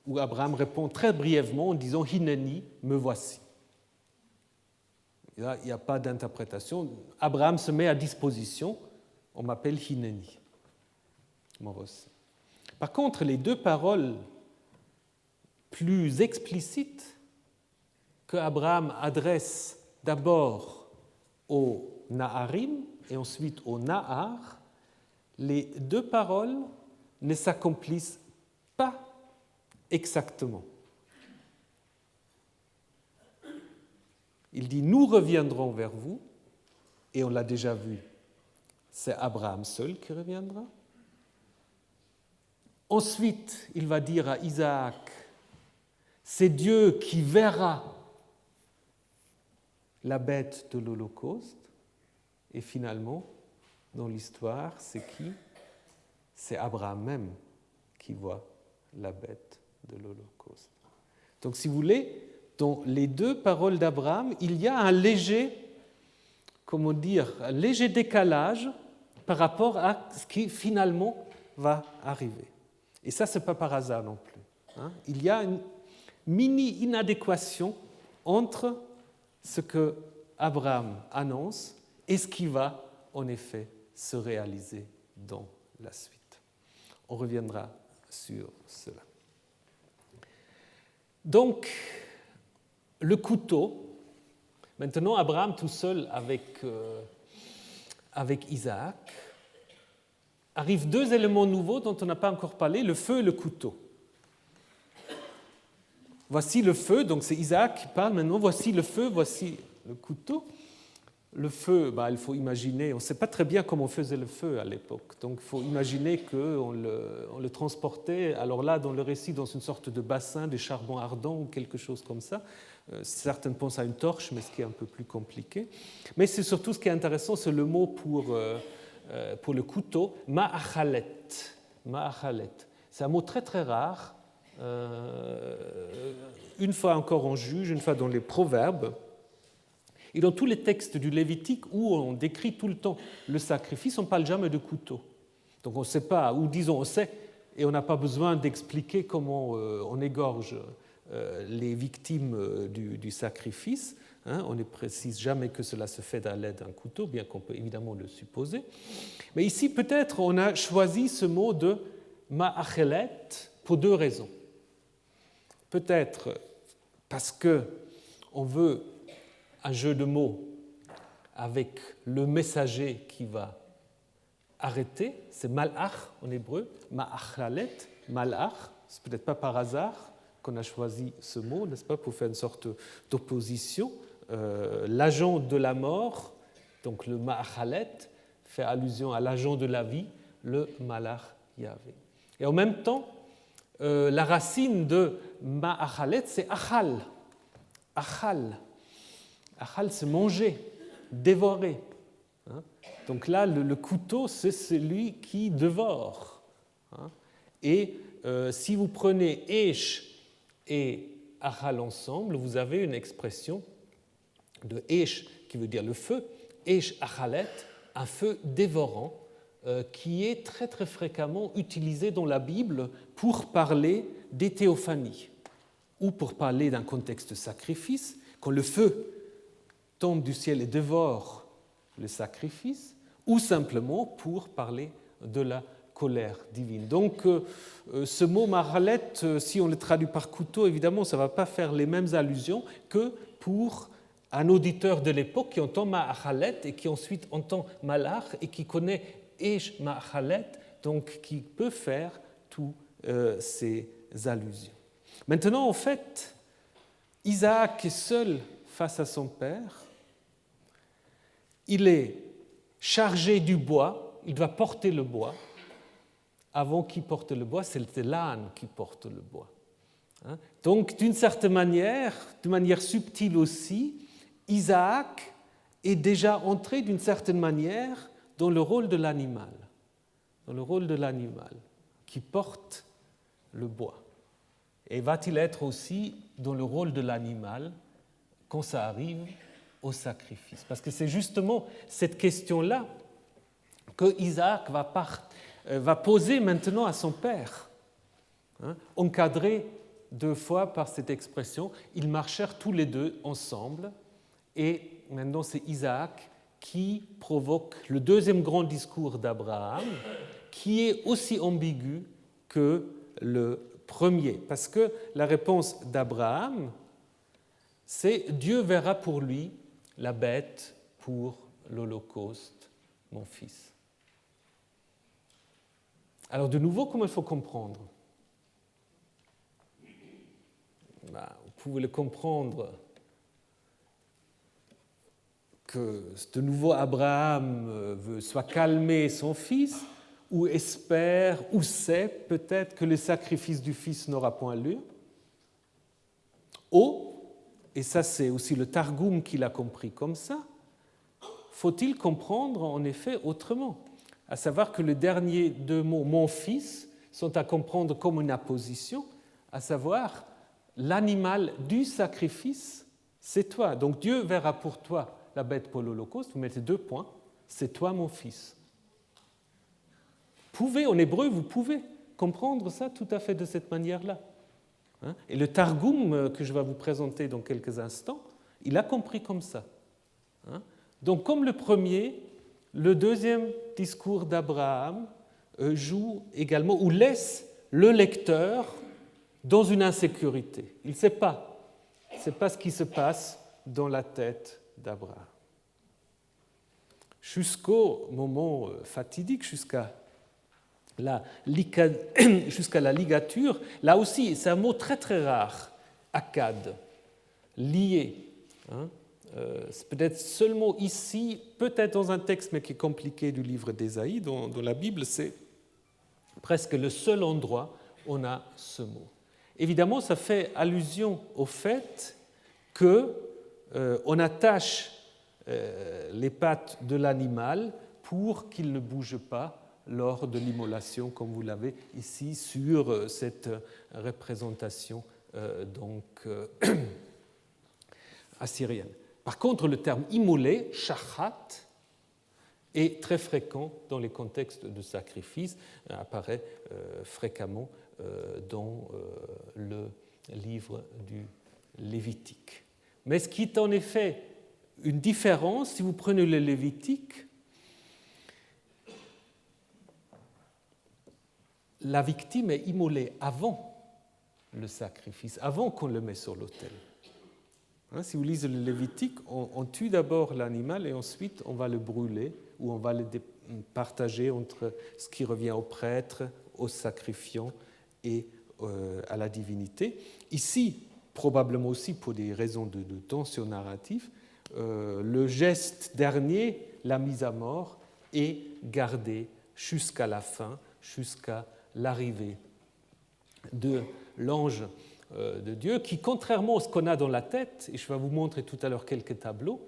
où Abraham répond très brièvement en disant Hineni, me voici. Et là, il n'y a pas d'interprétation. Abraham se met à disposition, on m'appelle Hineni, me voici. Par contre, les deux paroles plus explicites que Abraham adresse d'abord au Naharim et ensuite au Nahar, les deux paroles ne s'accomplissent pas exactement. Il dit « Nous reviendrons vers vous », et on l'a déjà vu, c'est Abraham seul qui reviendra. Ensuite, il va dire à Isaac « C'est Dieu qui verra la bête de l'Holocauste ». Et finalement, dans l'histoire, c'est qui? C'est Abraham même qui voit la bête de l'Holocauste. Donc, si vous voulez, dans les deux paroles d'Abraham, il y a un léger décalage par rapport à ce qui finalement va arriver. Et ça, ce n'est pas par hasard non plus. Il y a une mini-inadéquation entre ce que Abraham annonce et ce qui va en effet se réaliser dans la suite. On reviendra sur cela. Donc, le couteau, maintenant Abraham tout seul avec Isaac, arrivent deux éléments nouveaux dont on n'a pas encore parlé, le feu et le couteau. Voici le feu, donc c'est Isaac qui parle maintenant, voici le feu, voici le couteau. Le feu, il faut imaginer, on ne sait pas très bien comment on faisait le feu à l'époque, donc il faut imaginer qu'on le transportait, alors là, dans le récit, dans une sorte de bassin de charbon ardent ou quelque chose comme ça. Certains pensent à une torche, mais ce qui est un peu plus compliqué. Mais c'est surtout ce qui est intéressant, c'est le mot pour le couteau, ma'achalet. Ma'achalet. C'est un mot très très rare, une fois encore en Juge, une fois dans les Proverbes. Et dans tous les textes du Lévitique où on décrit tout le temps le sacrifice, on ne parle jamais de couteau. Donc on ne sait pas, ou disons on sait, et on n'a pas besoin d'expliquer comment on égorge les victimes du sacrifice. On ne précise jamais que cela se fait à l'aide d'un couteau, bien qu'on peut évidemment le supposer. Mais ici, peut-être, on a choisi ce mot de ma'achelet pour deux raisons. Peut-être parce qu'on veut un jeu de mots avec le messager qui va arrêter, c'est malach en hébreu, ma'achalet, malach, c'est peut-être pas par hasard qu'on a choisi ce mot, n'est-ce pas, pour faire une sorte d'opposition. L'agent de la mort, donc le ma'achalet, fait allusion à l'agent de la vie, le malach Yahvé. Et en même temps, la racine de ma'achalet, c'est achal. Achal. Achal, c'est manger, dévorer. Donc là, le couteau, c'est celui qui dévore. Et si vous prenez Esh et Achal ensemble, vous avez une expression de Esh qui veut dire le feu, Esh Achalet, un feu dévorant, qui est très très fréquemment utilisé dans la Bible pour parler des théophanies ou pour parler d'un contexte de sacrifice, quand le feu tombe du ciel et dévore le sacrifice, ou simplement pour parler de la colère divine. Donc, ce mot mahalet, si on le traduit par couteau, évidemment, ça ne va pas faire les mêmes allusions que pour un auditeur de l'époque qui entend mahalet et qui ensuite entend malach et qui connaît esh mahalet, donc qui peut faire toutes ces allusions. Maintenant, en fait, Isaac est seul face à son père. Il est chargé du bois, il doit porter le bois. Avant qu'il porte le bois, c'était l'âne qui porte le bois. Donc, d'une certaine manière, de manière subtile aussi, Isaac est déjà entré d'une certaine manière dans le rôle de l'animal, qui porte le bois. Et va-t-il être aussi dans le rôle de l'animal quand ça arrive au sacrifice. Parce que c'est justement cette question-là que Isaac va poser maintenant à son père, encadré 2 fois par cette expression. Ils marchèrent tous les deux ensemble, et maintenant c'est Isaac qui provoque le deuxième grand discours d'Abraham, qui est aussi ambigu que le premier. Parce que la réponse d'Abraham, c'est « Dieu verra pour lui la bête pour l'Holocauste, mon fils ». Alors de nouveau, comment il faut comprendre ? Vous pouvez le comprendre que de nouveau Abraham veut soit calmer son fils, ou espère, ou sait peut-être que le sacrifice du fils n'aura point lieu. Ou, et ça c'est aussi le Targum qui l'a compris comme ça, faut-il comprendre en effet autrement, à savoir que les derniers 2 mots « mon fils » sont à comprendre comme une apposition, à savoir l'animal du sacrifice, c'est toi. Donc Dieu verra pour toi la bête pour l'Holocauste, vous mettez 2 points, c'est toi mon fils. En hébreu, vous pouvez comprendre ça tout à fait de cette manière-là. Et le Targum que je vais vous présenter dans quelques instants, il a compris comme ça. Donc comme le premier, le deuxième discours d'Abraham joue également, ou laisse le lecteur dans une insécurité. Il ne sait pas ce qui se passe dans la tête d'Abraham. Jusqu'au moment fatidique, jusqu'à la ligature, là aussi, c'est un mot très très rare, akad, lié. C'est peut-être seulement ici, peut-être dans un texte, mais qui est compliqué du livre d'Ésaïe, dans la Bible, c'est presque le seul endroit où on a ce mot. Évidemment, ça fait allusion au fait qu'on attache les pattes de l'animal pour qu'il ne bouge pas lors de l'immolation, comme vous l'avez ici sur cette représentation assyrienne. Par contre, le terme immolé, shachat, est très fréquent dans les contextes de sacrifice, apparaît fréquemment dans le livre du Lévitique. Mais ce qui est en effet une différence, si vous prenez le Lévitique, la victime est immolée avant le sacrifice, avant qu'on le mette sur l'autel. Si vous lisez le Lévitique, on tue d'abord l'animal et ensuite on va le brûler ou on va le partager entre ce qui revient au prêtre, au sacrifiant et à la divinité. Ici, probablement aussi pour des raisons de tension narrative, le geste dernier, la mise à mort, est gardé jusqu'à la fin, jusqu'à l'arrivée de l'ange de Dieu, qui, contrairement à ce qu'on a dans la tête, et je vais vous montrer tout à l'heure quelques tableaux,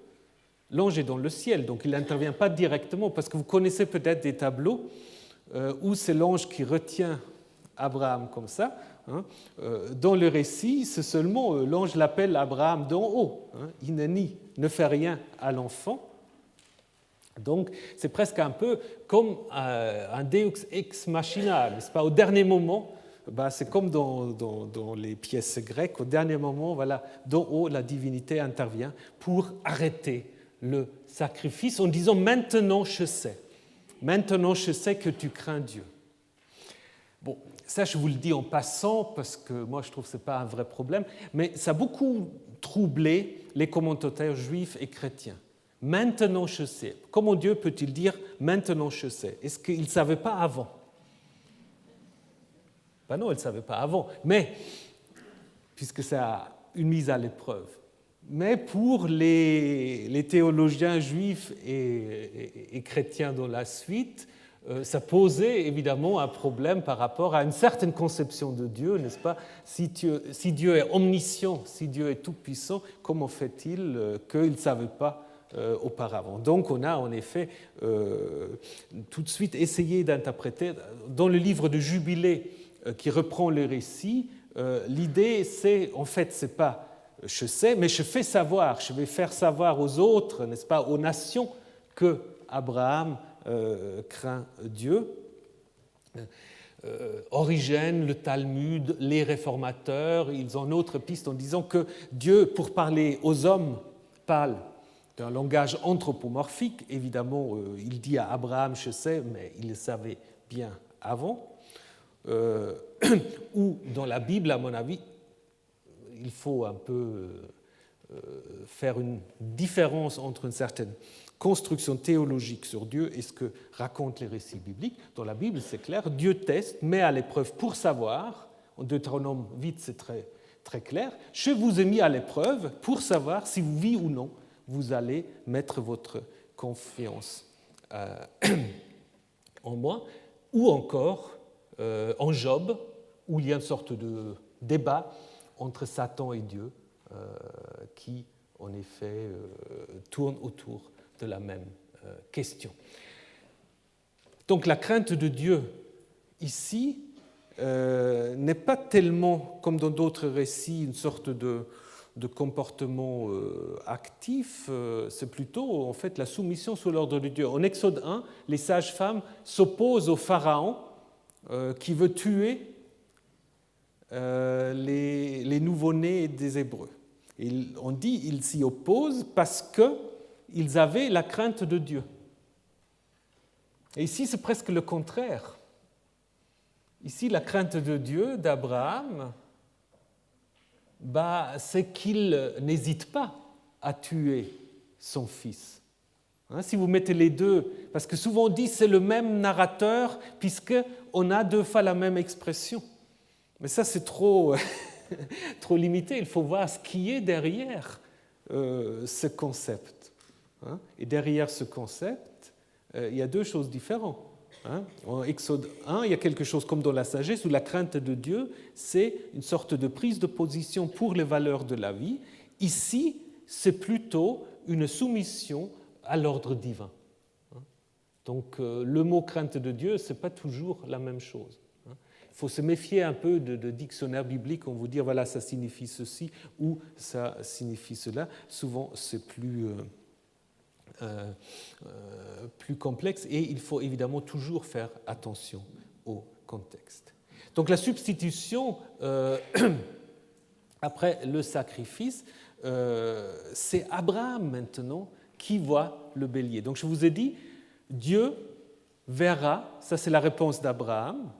l'ange est dans le ciel, donc il n'intervient pas directement, parce que vous connaissez peut-être des tableaux où c'est l'ange qui retient Abraham comme ça. Dans le récit, c'est seulement l'ange l'appelle Abraham d'en haut. Hineni, ne fait rien à l'enfant. Donc c'est presque un peu comme un Deus ex machina, n'est-ce pas ? Au dernier moment, c'est comme dans les pièces grecques, au dernier moment, voilà, d'en haut, la divinité intervient pour arrêter le sacrifice en disant « Maintenant je sais que tu crains Dieu ». Bon, ça je vous le dis en passant parce que moi je trouve que ce n'est pas un vrai problème, mais ça a beaucoup troublé les commentateurs juifs et chrétiens. Maintenant je sais. Comment Dieu peut-il dire maintenant je sais ? Est-ce qu'il ne savait pas avant ? Non, il ne savait pas avant, mais puisque c'est une mise à l'épreuve. Mais pour les théologiens juifs et chrétiens dans la suite, ça posait évidemment un problème par rapport à une certaine conception de Dieu, n'est-ce pas ? Si Dieu est omniscient, si Dieu est tout-puissant, comment fait-il qu'il ne savait pas auparavant ? Donc on a en effet tout de suite essayé d'interpréter. Dans le livre de Jubilé qui reprend le récit, l'idée c'est, en fait, c'est pas je sais, mais je fais savoir, je vais faire savoir aux autres, n'est-ce pas, aux nations, que Abraham craint Dieu. Origène, le Talmud, les réformateurs, ils ont une autre piste en disant que Dieu, pour parler aux hommes, parle d'un langage anthropomorphique. Évidemment, il dit à Abraham, je sais, mais il le savait bien avant. Ou dans la Bible, à mon avis, il faut un peu faire une différence entre une certaine construction théologique sur Dieu et ce que racontent les récits bibliques. Dans la Bible, c'est clair, Dieu teste, met à l'épreuve pour savoir. En Deutéronome 8, c'est très, très clair. Je vous ai mis à l'épreuve pour savoir si oui ou non vous allez mettre votre confiance en moi. Ou encore en Job, où il y a une sorte de débat entre Satan et Dieu qui, en effet, tourne autour de la même question. Donc la crainte de Dieu ici n'est pas tellement, comme dans d'autres récits, une sorte de comportement actif, c'est plutôt en fait la soumission sous l'ordre de Dieu. En Exode 1, les sages-femmes s'opposent au Pharaon qui veut tuer les nouveau-nés des Hébreux. Et on dit qu'ils s'y opposent parce qu'ils avaient la crainte de Dieu. Et ici, c'est presque le contraire. Ici, la crainte de Dieu d'Abraham, c'est qu'il n'hésite pas à tuer son fils. Si vous mettez les deux, parce que souvent on dit que c'est le même narrateur, puisqu'on a deux fois la même expression. Mais ça, c'est trop, trop limité. Il faut voir ce qui est derrière ce concept. Et derrière ce concept, il y a deux choses différentes. En Exode 1, il y a quelque chose comme dans la sagesse, où la crainte de Dieu, c'est une sorte de prise de position pour les valeurs de la vie. Ici, c'est plutôt une soumission à l'ordre divin. Donc, le mot crainte de Dieu, ce n'est pas toujours la même chose. Il faut se méfier un peu de dictionnaires bibliques, on vous dit, voilà, ça signifie ceci ou ça signifie cela. Souvent, c'est plus complexe et il faut évidemment toujours faire attention au contexte. Donc la substitution, après le sacrifice, c'est Abraham maintenant qui voit le bélier. Donc je vous ai dit, Dieu verra, ça c'est la réponse d'Abraham,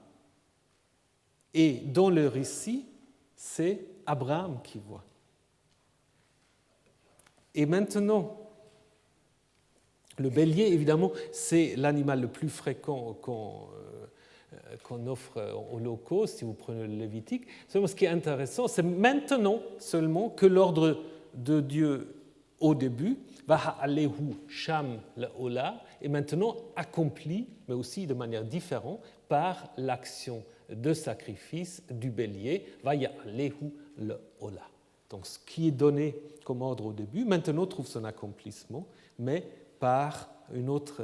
et dans le récit, c'est Abraham qui voit. Et maintenant, le bélier, évidemment, c'est l'animal le plus fréquent qu'on offre au Holocauste, si vous prenez le Lévitique. Seulement, ce qui est intéressant, c'est maintenant seulement que l'ordre de Dieu au début, Va'alehu Sham La'ola, est maintenant accompli, mais aussi de manière différente, par l'action de sacrifice du bélier, Va'alehu La'ola. Donc, ce qui est donné comme ordre au début, maintenant trouve son accomplissement, mais par un autre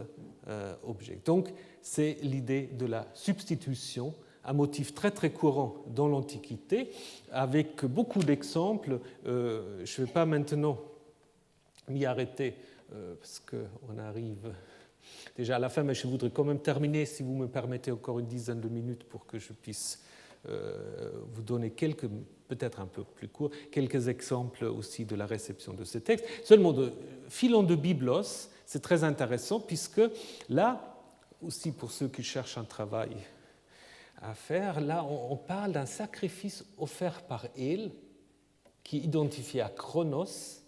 objet. Donc, c'est l'idée de la substitution, un motif très très courant dans l'Antiquité, avec beaucoup d'exemples. Je ne vais pas maintenant m'y arrêter, parce qu'on arrive déjà à la fin, mais je voudrais quand même terminer, si vous me permettez encore une dizaine de minutes pour que je puisse vous donner quelques, peut-être un peu plus court, quelques exemples aussi de la réception de ce texte. Seulement, Philon de Byblos, c'est très intéressant, puisque là, aussi pour ceux qui cherchent un travail à faire, là, on parle d'un sacrifice offert par El, qui est identifié à Chronos,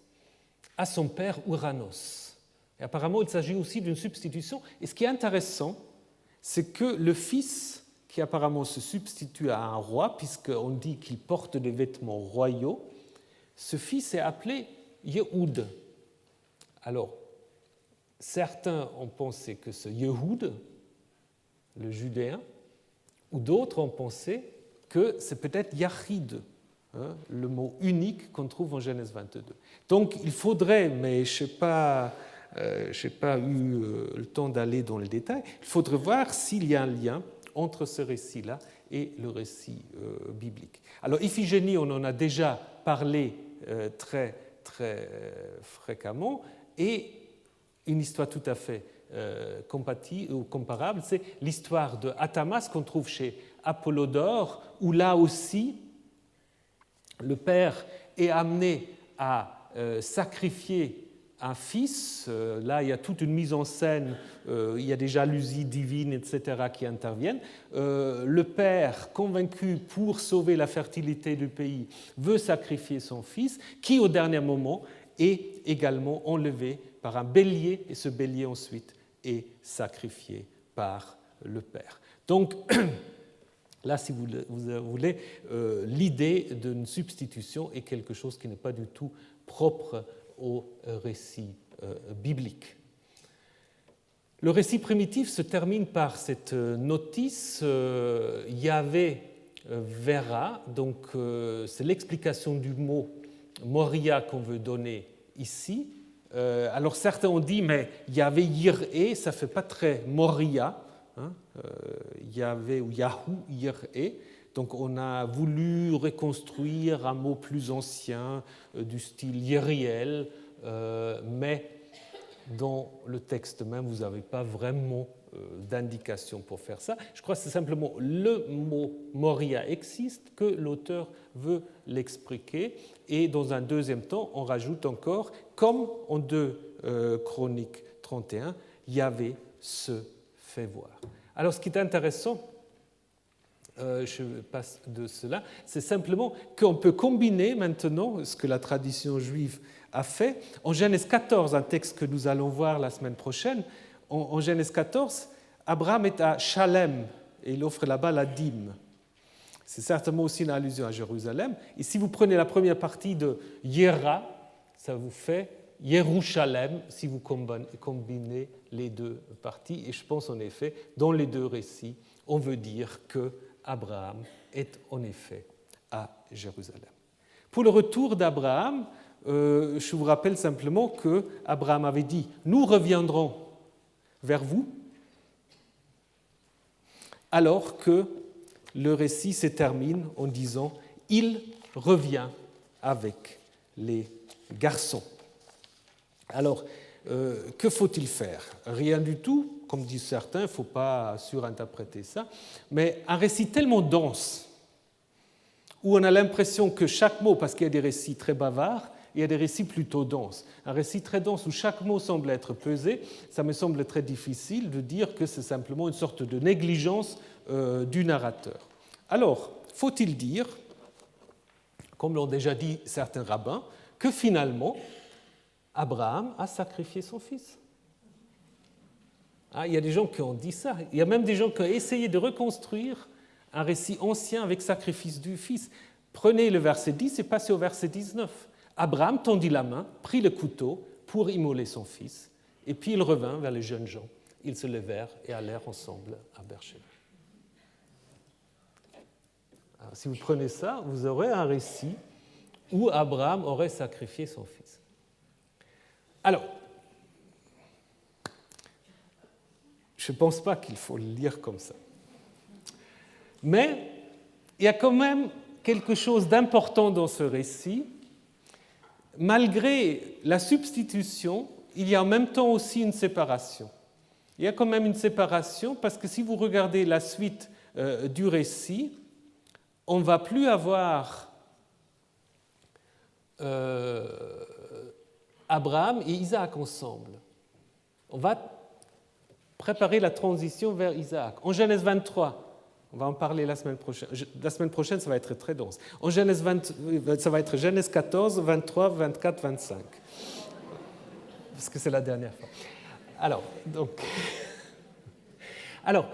à son père Uranos. Et apparemment, il s'agit aussi d'une substitution. Et ce qui est intéressant, c'est que le fils, qui apparemment se substitue à un roi, puisqu'on dit qu'il porte des vêtements royaux, ce fils est appelé Yehoud. Alors, certains ont pensé que ce Yehoud, le judéen, ou d'autres ont pensé que c'est peut-être Yachid, le mot unique qu'on trouve en Genèse 22. Donc il faudrait, mais je n'ai pas eu le temps d'aller dans les détails, il faudrait voir s'il y a un lien entre ce récit-là et le récit biblique. Alors Iphigénie, on en a déjà parlé très, très fréquemment. Et une histoire tout à fait comparable, c'est l'histoire de Athamas qu'on trouve chez Apollodore, où là aussi, le père est amené à sacrifier un fils. Là, il y a toute une mise en scène, il y a des jalousies divines, etc., qui interviennent. Le père, convaincu pour sauver la fertilité du pays, veut sacrifier son fils, qui, au dernier moment, est également enlevé par un bélier, et ce bélier, ensuite, est sacrifié par le père. Donc, là, si vous voulez, l'idée d'une substitution est quelque chose qui n'est pas du tout propre au récit biblique. Le récit primitif se termine par cette notice Yahvé verra, donc c'est l'explication du mot Moria qu'on veut donner ici. Alors certains ont dit, mais Yahvé Yir'e, ça ne fait pas très Moria, hein, Yahvé ou Yahou Yir'e. Donc on a voulu reconstruire un mot plus ancien du style Yeriel, mais dans le texte même, vous n'avez pas vraiment d'indication pour faire ça. Je crois que c'est simplement le mot Moria existe, que l'auteur veut l'expliquer. Et dans un deuxième temps, on rajoute encore, comme en 2 Chroniques 31, Yahvé se fait voir. Alors ce qui est intéressant, je passe de cela, c'est simplement qu'on peut combiner maintenant ce que la tradition juive a fait. En Genèse 14, un texte que nous allons voir la semaine prochaine, en Genèse 14, Abraham est à Shalem et il offre là-bas la dîme. C'est certainement aussi une allusion à Jérusalem. Et si vous prenez la première partie de Yera, ça vous fait Yerushalem si vous combinez les deux parties. Et je pense en effet, dans les deux récits, on veut dire que Abraham est en effet à Jérusalem. Pour le retour d'Abraham, je vous rappelle simplement que Abraham avait dit « Nous reviendrons vers vous », alors que le récit se termine en disant « Il revient avec les garçons ». Alors, que faut-il faire? Rien du tout, comme disent certains, il ne faut pas surinterpréter ça, mais un récit tellement dense, où on a l'impression que chaque mot, parce qu'il y a des récits très bavards, il y a des récits plutôt denses. Un récit très dense où chaque mot semble être pesé, ça me semble très difficile de dire que c'est simplement une sorte de négligence du narrateur. Alors, faut-il dire, comme l'ont déjà dit certains rabbins, que finalement, Abraham a sacrifié son fils? Il y a des gens qui ont dit ça. Il y a même des gens qui ont essayé de reconstruire un récit ancien avec sacrifice du fils. Prenez le verset 10 et passez au verset 19. Abraham tendit la main, prit le couteau pour immoler son fils, et puis il revint vers les jeunes gens. Ils se levèrent et allèrent ensemble à Beersheba. Alors, si vous prenez ça, vous aurez un récit où Abraham aurait sacrifié son fils. Alors, je ne pense pas qu'il faut le lire comme ça. Mais il y a quand même quelque chose d'important dans ce récit. Malgré la substitution, il y a en même temps aussi une séparation. Il y a quand même une séparation parce que si vous regardez la suite du récit, on ne va plus avoir Abraham et Isaac ensemble. On va préparer la transition vers Isaac. En Genèse 23, on va en parler la semaine prochaine. La semaine prochaine, ça va être très dense. En Genèse 20, ça va être Genèse 14, 23, 24, 25. Parce que c'est la dernière fois. Alors,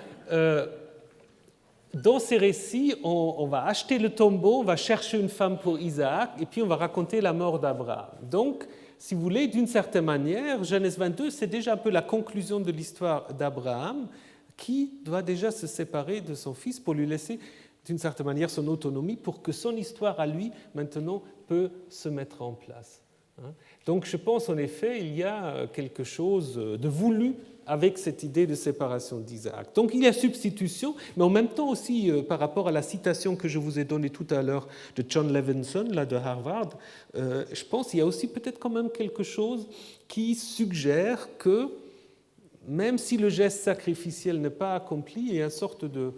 dans ces récits, on va acheter le tombeau, on va chercher une femme pour Isaac, et puis on va raconter la mort d'Abraham. Donc, si vous voulez, d'une certaine manière, Genèse 22, c'est déjà un peu la conclusion de l'histoire d'Abraham, qui doit déjà se séparer de son fils pour lui laisser, d'une certaine manière, son autonomie, pour que son histoire à lui, maintenant, peut se mettre en place. Donc je pense en effet il y a quelque chose de voulu avec cette idée de séparation d'Isaac. Donc il y a substitution, mais en même temps aussi par rapport à la citation que je vous ai donnée tout à l'heure de John Levinson, là, de Harvard, je pense qu'il y a aussi peut-être quand même quelque chose qui suggère que même si le geste sacrificiel n'est pas accompli, il y a une sorte de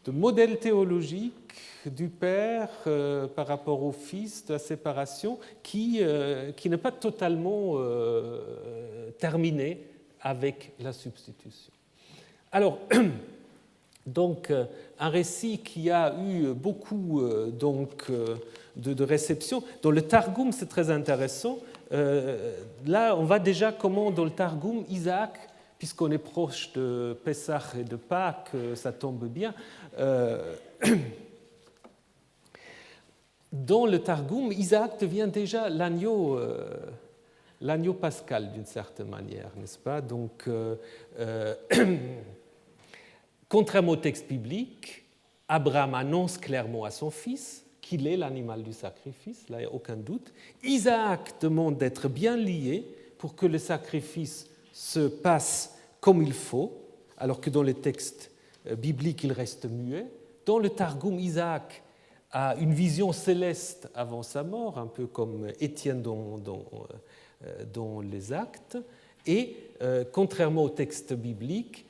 modèle théologique du Père par rapport au Fils, de la séparation, qui n'est pas totalement terminé avec la substitution. Alors, donc, un récit qui a eu beaucoup de réception. Dans le Targum, c'est très intéressant. Là, on voit déjà comment, dans le Targum, Isaac, puisqu'on est proche de Pessah et de Pâques, ça tombe bien. Dans le Targum, Isaac devient déjà l'agneau pascal, d'une certaine manière, n'est-ce pas? Donc, contrairement au texte biblique, Abraham annonce clairement à son fils qu'il est l'animal du sacrifice, là il n'y a aucun doute. Isaac demande d'être bien lié pour que le sacrifice se passe comme il faut, alors que dans les textes bibliques, il reste muet. Dans le Targum, Isaac a une vision céleste avant sa mort, un peu comme Étienne dans les Actes. Et contrairement au texte biblique,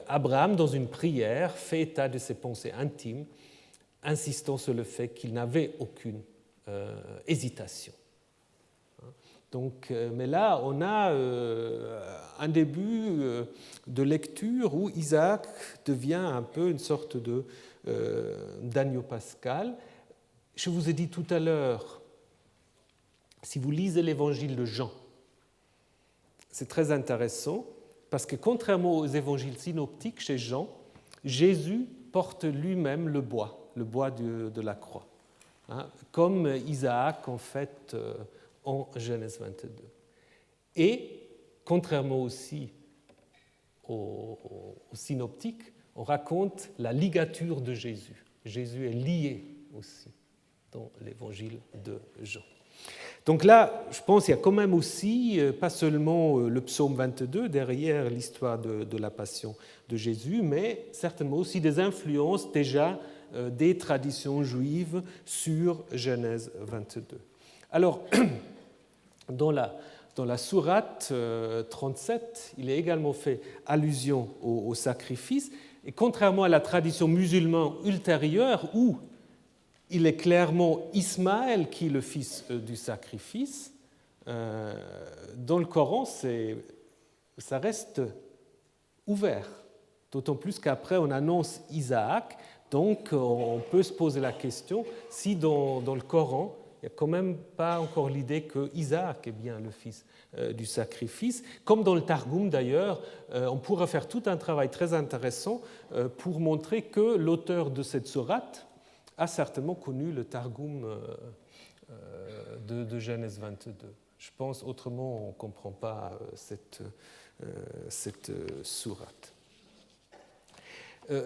Abraham, dans une prière, fait état de ses pensées intimes, insistant sur le fait qu'il n'avait aucune hésitation. Donc, mais là, on a un début de lecture où Isaac devient un peu une sorte d'agneau pascal. Je vous ai dit tout à l'heure, si vous lisez l'évangile de Jean, c'est très intéressant parce que contrairement aux évangiles synoptiques chez Jean, Jésus porte lui-même le bois de la croix, comme Isaac en fait en Genèse 22. Et contrairement aussi aux synoptiques, on raconte la ligature de Jésus. Jésus est lié aussi dans l'évangile de Jean. Donc là, je pense qu'il y a quand même aussi, pas seulement le psaume 22 derrière l'histoire de la passion de Jésus, mais certainement aussi des influences déjà des traditions juives sur Genèse 22. Alors, dans la sourate 37, il est également fait allusion au sacrifice, et contrairement à la tradition musulmane ultérieure où il est clairement Ismaël qui est le fils du sacrifice, dans le Coran, ça reste ouvert, d'autant plus qu'après on annonce Isaac, donc on peut se poser la question si dans le Coran, il n'y a quand même pas encore l'idée que Isaac est bien le fils du sacrifice. Comme dans le Targum d'ailleurs, on pourrait faire tout un travail très intéressant pour montrer que l'auteur de cette sourate a certainement connu le Targum de Genèse 22. Je pense autrement on ne comprend pas cette sourate.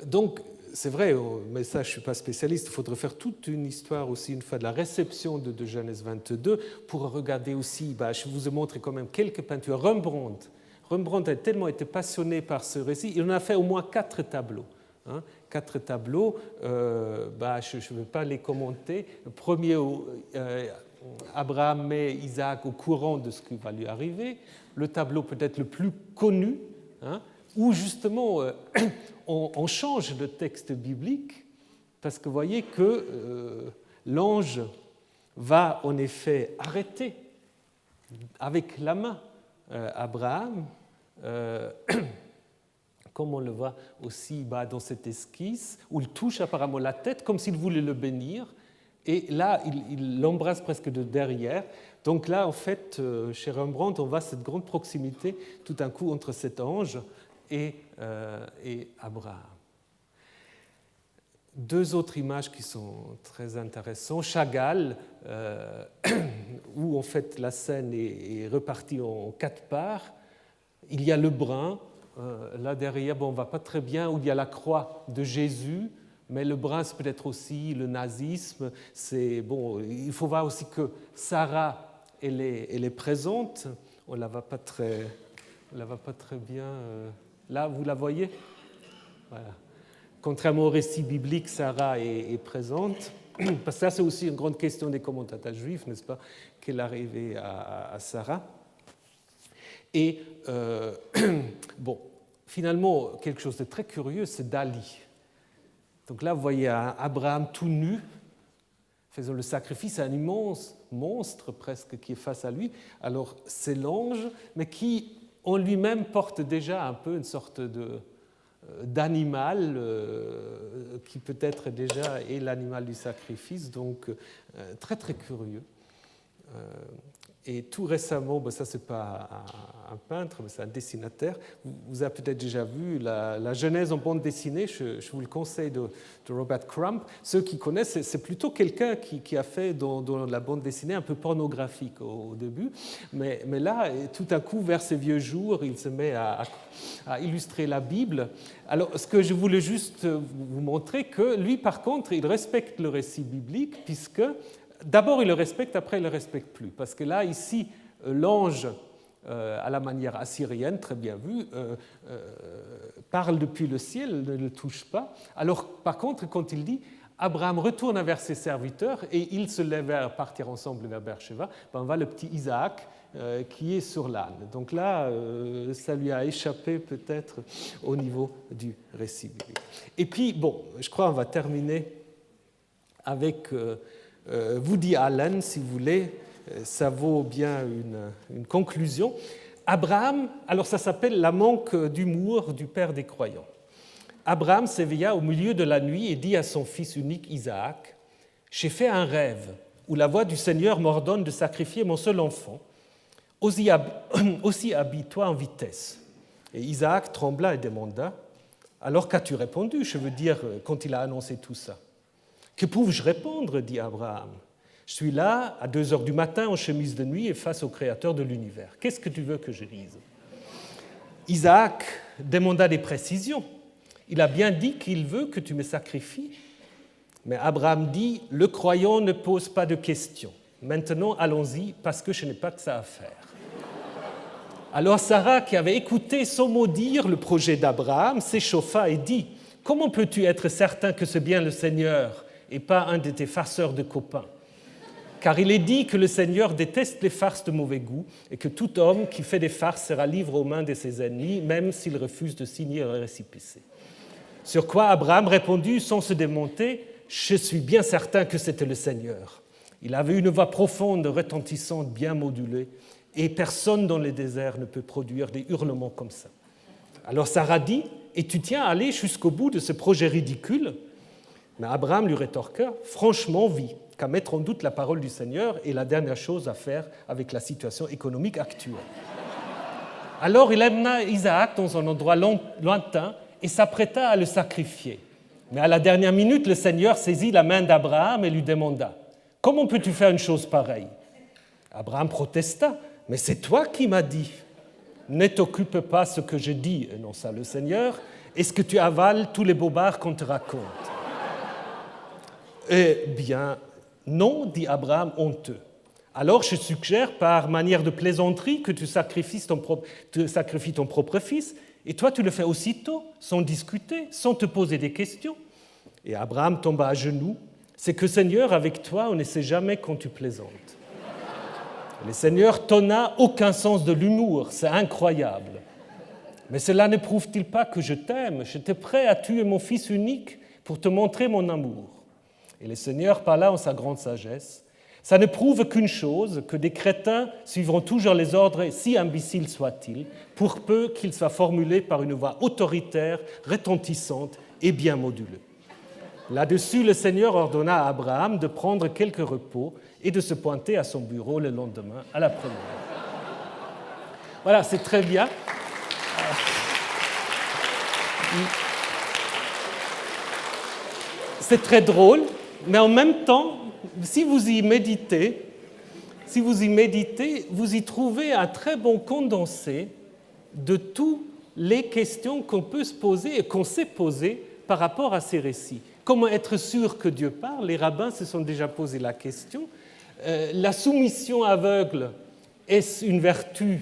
Donc, c'est vrai, mais ça, je ne suis pas spécialiste, il faudrait faire toute une histoire aussi, une fois, de la réception de Genèse 22, pour regarder aussi, je vous ai montré quand même quelques peintures. Rembrandt a tellement été passionné par ce récit, il en a fait au moins 4 tableaux. 4 tableaux, je ne vais pas les commenter. Le premier, Abraham met Isaac au courant de ce qui va lui arriver. Le tableau peut-être le plus connu, où justement on change le texte biblique, parce que vous voyez que l'ange va en effet arrêter avec la main Abraham, comme on le voit aussi dans cette esquisse, où il touche apparemment la tête comme s'il voulait le bénir, et là il l'embrasse presque de derrière. Donc là, en fait, chez Rembrandt, on voit cette grande proximité tout d'un coup entre cet ange et Abraham. 2 autres images qui sont très intéressantes. Chagall, où en fait la scène est repartie en 4 parts. Il y a le brun, là derrière, on ne va pas très bien, où il y a la croix de Jésus, mais le brun, c'est peut-être aussi le nazisme. Il faut voir aussi que Sarah elle est présente. On ne la voit pas très bien. Là, vous la voyez? Voilà. Contrairement au récit biblique, Sarah est présente. Parce que ça, c'est aussi une grande question des commentateurs juifs, n'est-ce pas? Qu'elle est arrivée à Sarah. Et bon, finalement, quelque chose de très curieux, c'est Dali. Donc là, vous voyez Abraham tout nu, faisant le sacrifice à un immense monstre presque qui est face à lui. Alors, c'est l'ange, mais qui en lui-même porte déjà un peu une sorte d'animal qui peut-être déjà est l'animal du sacrifice, donc très très curieux. Et tout récemment, ça c'est pas un peintre, mais c'est un dessinateur, vous avez peut-être déjà vu la Genèse en bande dessinée, je vous le conseille, de Robert Crumb. Ceux qui connaissent, c'est plutôt quelqu'un qui a fait dans la bande dessinée un peu pornographique au début, mais là, tout à coup, vers ses vieux jours, il se met à illustrer la Bible. Alors, ce que je voulais juste vous montrer, que lui, par contre, il respecte le récit biblique, puisque d'abord, il le respecte, après, il ne le respecte plus. Parce que là, ici, l'ange, à la manière assyrienne, très bien vu, parle depuis le ciel, ne le touche pas. Alors, par contre, quand il dit « Abraham retourne vers ses serviteurs et ils se lèvent à partir ensemble vers Beersheba », on voit le petit Isaac qui est sur l'âne. Donc là, ça lui a échappé peut-être au niveau du récit biblique. Et puis, bon, je crois qu'on va terminer avec Woody Allen, si vous voulez, ça vaut bien une conclusion. Abraham, alors ça s'appelle la manque d'humour du père des croyants. Abraham s'éveilla au milieu de la nuit et dit à son fils unique Isaac, « J'ai fait un rêve où la voix du Seigneur m'ordonne de sacrifier mon seul enfant. Aussi habille-toi en vitesse. » Et Isaac trembla et demanda, « Alors qu'as-tu répondu, je veux dire, quand il a annoncé tout ça ?»« Que pouvais-je répondre » dit Abraham. « Je suis là à 2 heures du matin en chemise de nuit et face au Créateur de l'univers. Qu'est-ce que tu veux que je dise ?» Isaac demanda des précisions. Il a bien dit qu'il veut que tu me sacrifies. Mais Abraham dit, le croyant ne pose pas de questions. Maintenant, allons-y, parce que je n'ai pas que ça à faire. Alors Sarah, qui avait écouté sans mot dire le projet d'Abraham, s'échauffa et dit, « Comment peux-tu être certain que c'est bien le Seigneur et pas un de tes farceurs de copains ? Car il est dit que le Seigneur déteste les farces de mauvais goût et que tout homme qui fait des farces sera livré aux mains de ses ennemis, même s'il refuse de signer un récépissé. » Sur quoi Abraham répondit sans se démonter, « Je suis bien certain que c'était le Seigneur. » Il avait une voix profonde, retentissante, bien modulée, et personne dans le désert ne peut produire des hurlements comme ça. Alors Sarah dit, « Et tu tiens à aller jusqu'au bout de ce projet ridicule ?» Mais Abraham lui rétorqua, « Franchement, oui, qu'à mettre en doute la parole du Seigneur est la dernière chose à faire avec la situation économique actuelle. » Alors il amena Isaac dans un endroit lointain et s'apprêta à le sacrifier. Mais à la dernière minute, le Seigneur saisit la main d'Abraham et lui demanda, « Comment peux-tu faire une chose pareille ?» Abraham protesta, « Mais c'est toi qui m'as dit. »« Ne t'occupe pas ce que je dis, énonça le Seigneur. Est-ce que tu avales tous les bobards qu'on te raconte ?» « Eh bien, non, dit Abraham honteux. Alors je suggère par manière de plaisanterie que tu sacrifies ton propre fils, et toi tu le fais aussitôt, sans discuter, sans te poser des questions. Et Abraham tomba à genoux. C'est que Seigneur, avec toi, on ne sait jamais quand tu plaisantes. Le Seigneur n'a aucun sens de l'humour, c'est incroyable. Mais cela ne prouve-t-il pas que je t'aime? J'étais prêt à tuer mon fils unique pour te montrer mon amour. Et le Seigneur parla en sa grande sagesse. Ça ne prouve qu'une chose, que des crétins suivront toujours les ordres, si imbéciles soient-ils, pour peu qu'ils soient formulés par une voix autoritaire, retentissante et bien modulée. Là-dessus, le Seigneur ordonna à Abraham de prendre quelques repos et de se pointer à son bureau le lendemain à la première heure. Voilà, c'est très bien. C'est très drôle, mais en même temps, si vous y méditez, vous y trouvez un très bon condensé de toutes les questions qu'on peut se poser et qu'on s'est posées par rapport à ces récits. Comment être sûr que Dieu parle? Les rabbins se sont déjà posé la question. la soumission aveugle, est-ce une vertu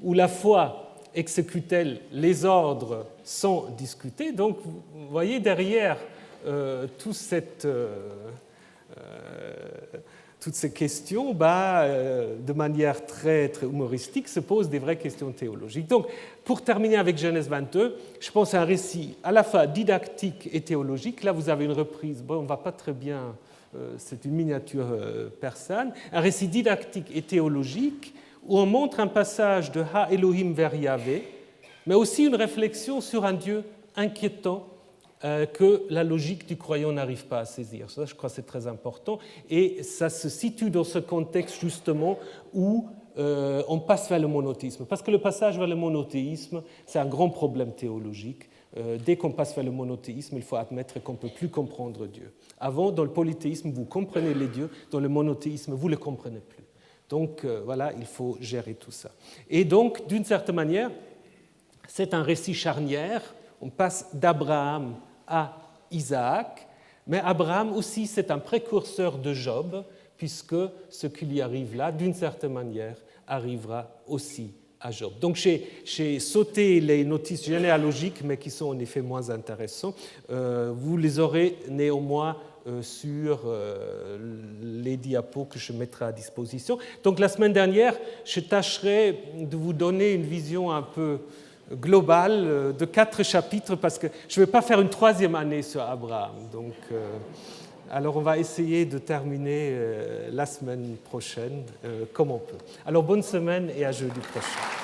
ou la foi exécute-t-elle les ordres sans discuter? Donc, vous voyez derrière toutes ces questions, de manière très, très humoristique, se posent des vraies questions théologiques. Donc, pour terminer avec Genèse 22, je pense à un récit à la fois didactique et théologique. Là, vous avez une reprise, on ne va pas très bien, c'est une miniature persane, un récit didactique et théologique où on montre un passage de Ha Elohim vers Yahvé, mais aussi une réflexion sur un Dieu inquiétant que la logique du croyant n'arrive pas à saisir. Ça, je crois que c'est très important. Et ça se situe dans ce contexte, justement, où on passe vers le monothéisme. Parce que le passage vers le monothéisme, c'est un grand problème théologique. Dès qu'on passe vers le monothéisme, il faut admettre qu'on ne peut plus comprendre Dieu. Avant, dans le polythéisme, vous comprenez les dieux. Dans le monothéisme, vous ne le comprenez plus. Donc, voilà, il faut gérer tout ça. Et donc, d'une certaine manière, c'est un récit charnière. On passe d'Abraham à Isaac, mais Abraham aussi, c'est un précurseur de Job, puisque ce qui lui arrive là, d'une certaine manière, arrivera aussi à Job. Donc j'ai sauté les notices généalogiques, mais qui sont en effet moins intéressants. Vous les aurez néanmoins sur les diapos que je mettrai à disposition. Donc la semaine dernière, je tâcherai de vous donner une vision un peu globale de 4 chapitres, parce que je ne vais pas faire une 3e année sur Abraham. Donc, alors on va essayer de terminer la semaine prochaine comme on peut. Alors bonne semaine et à jeudi prochain.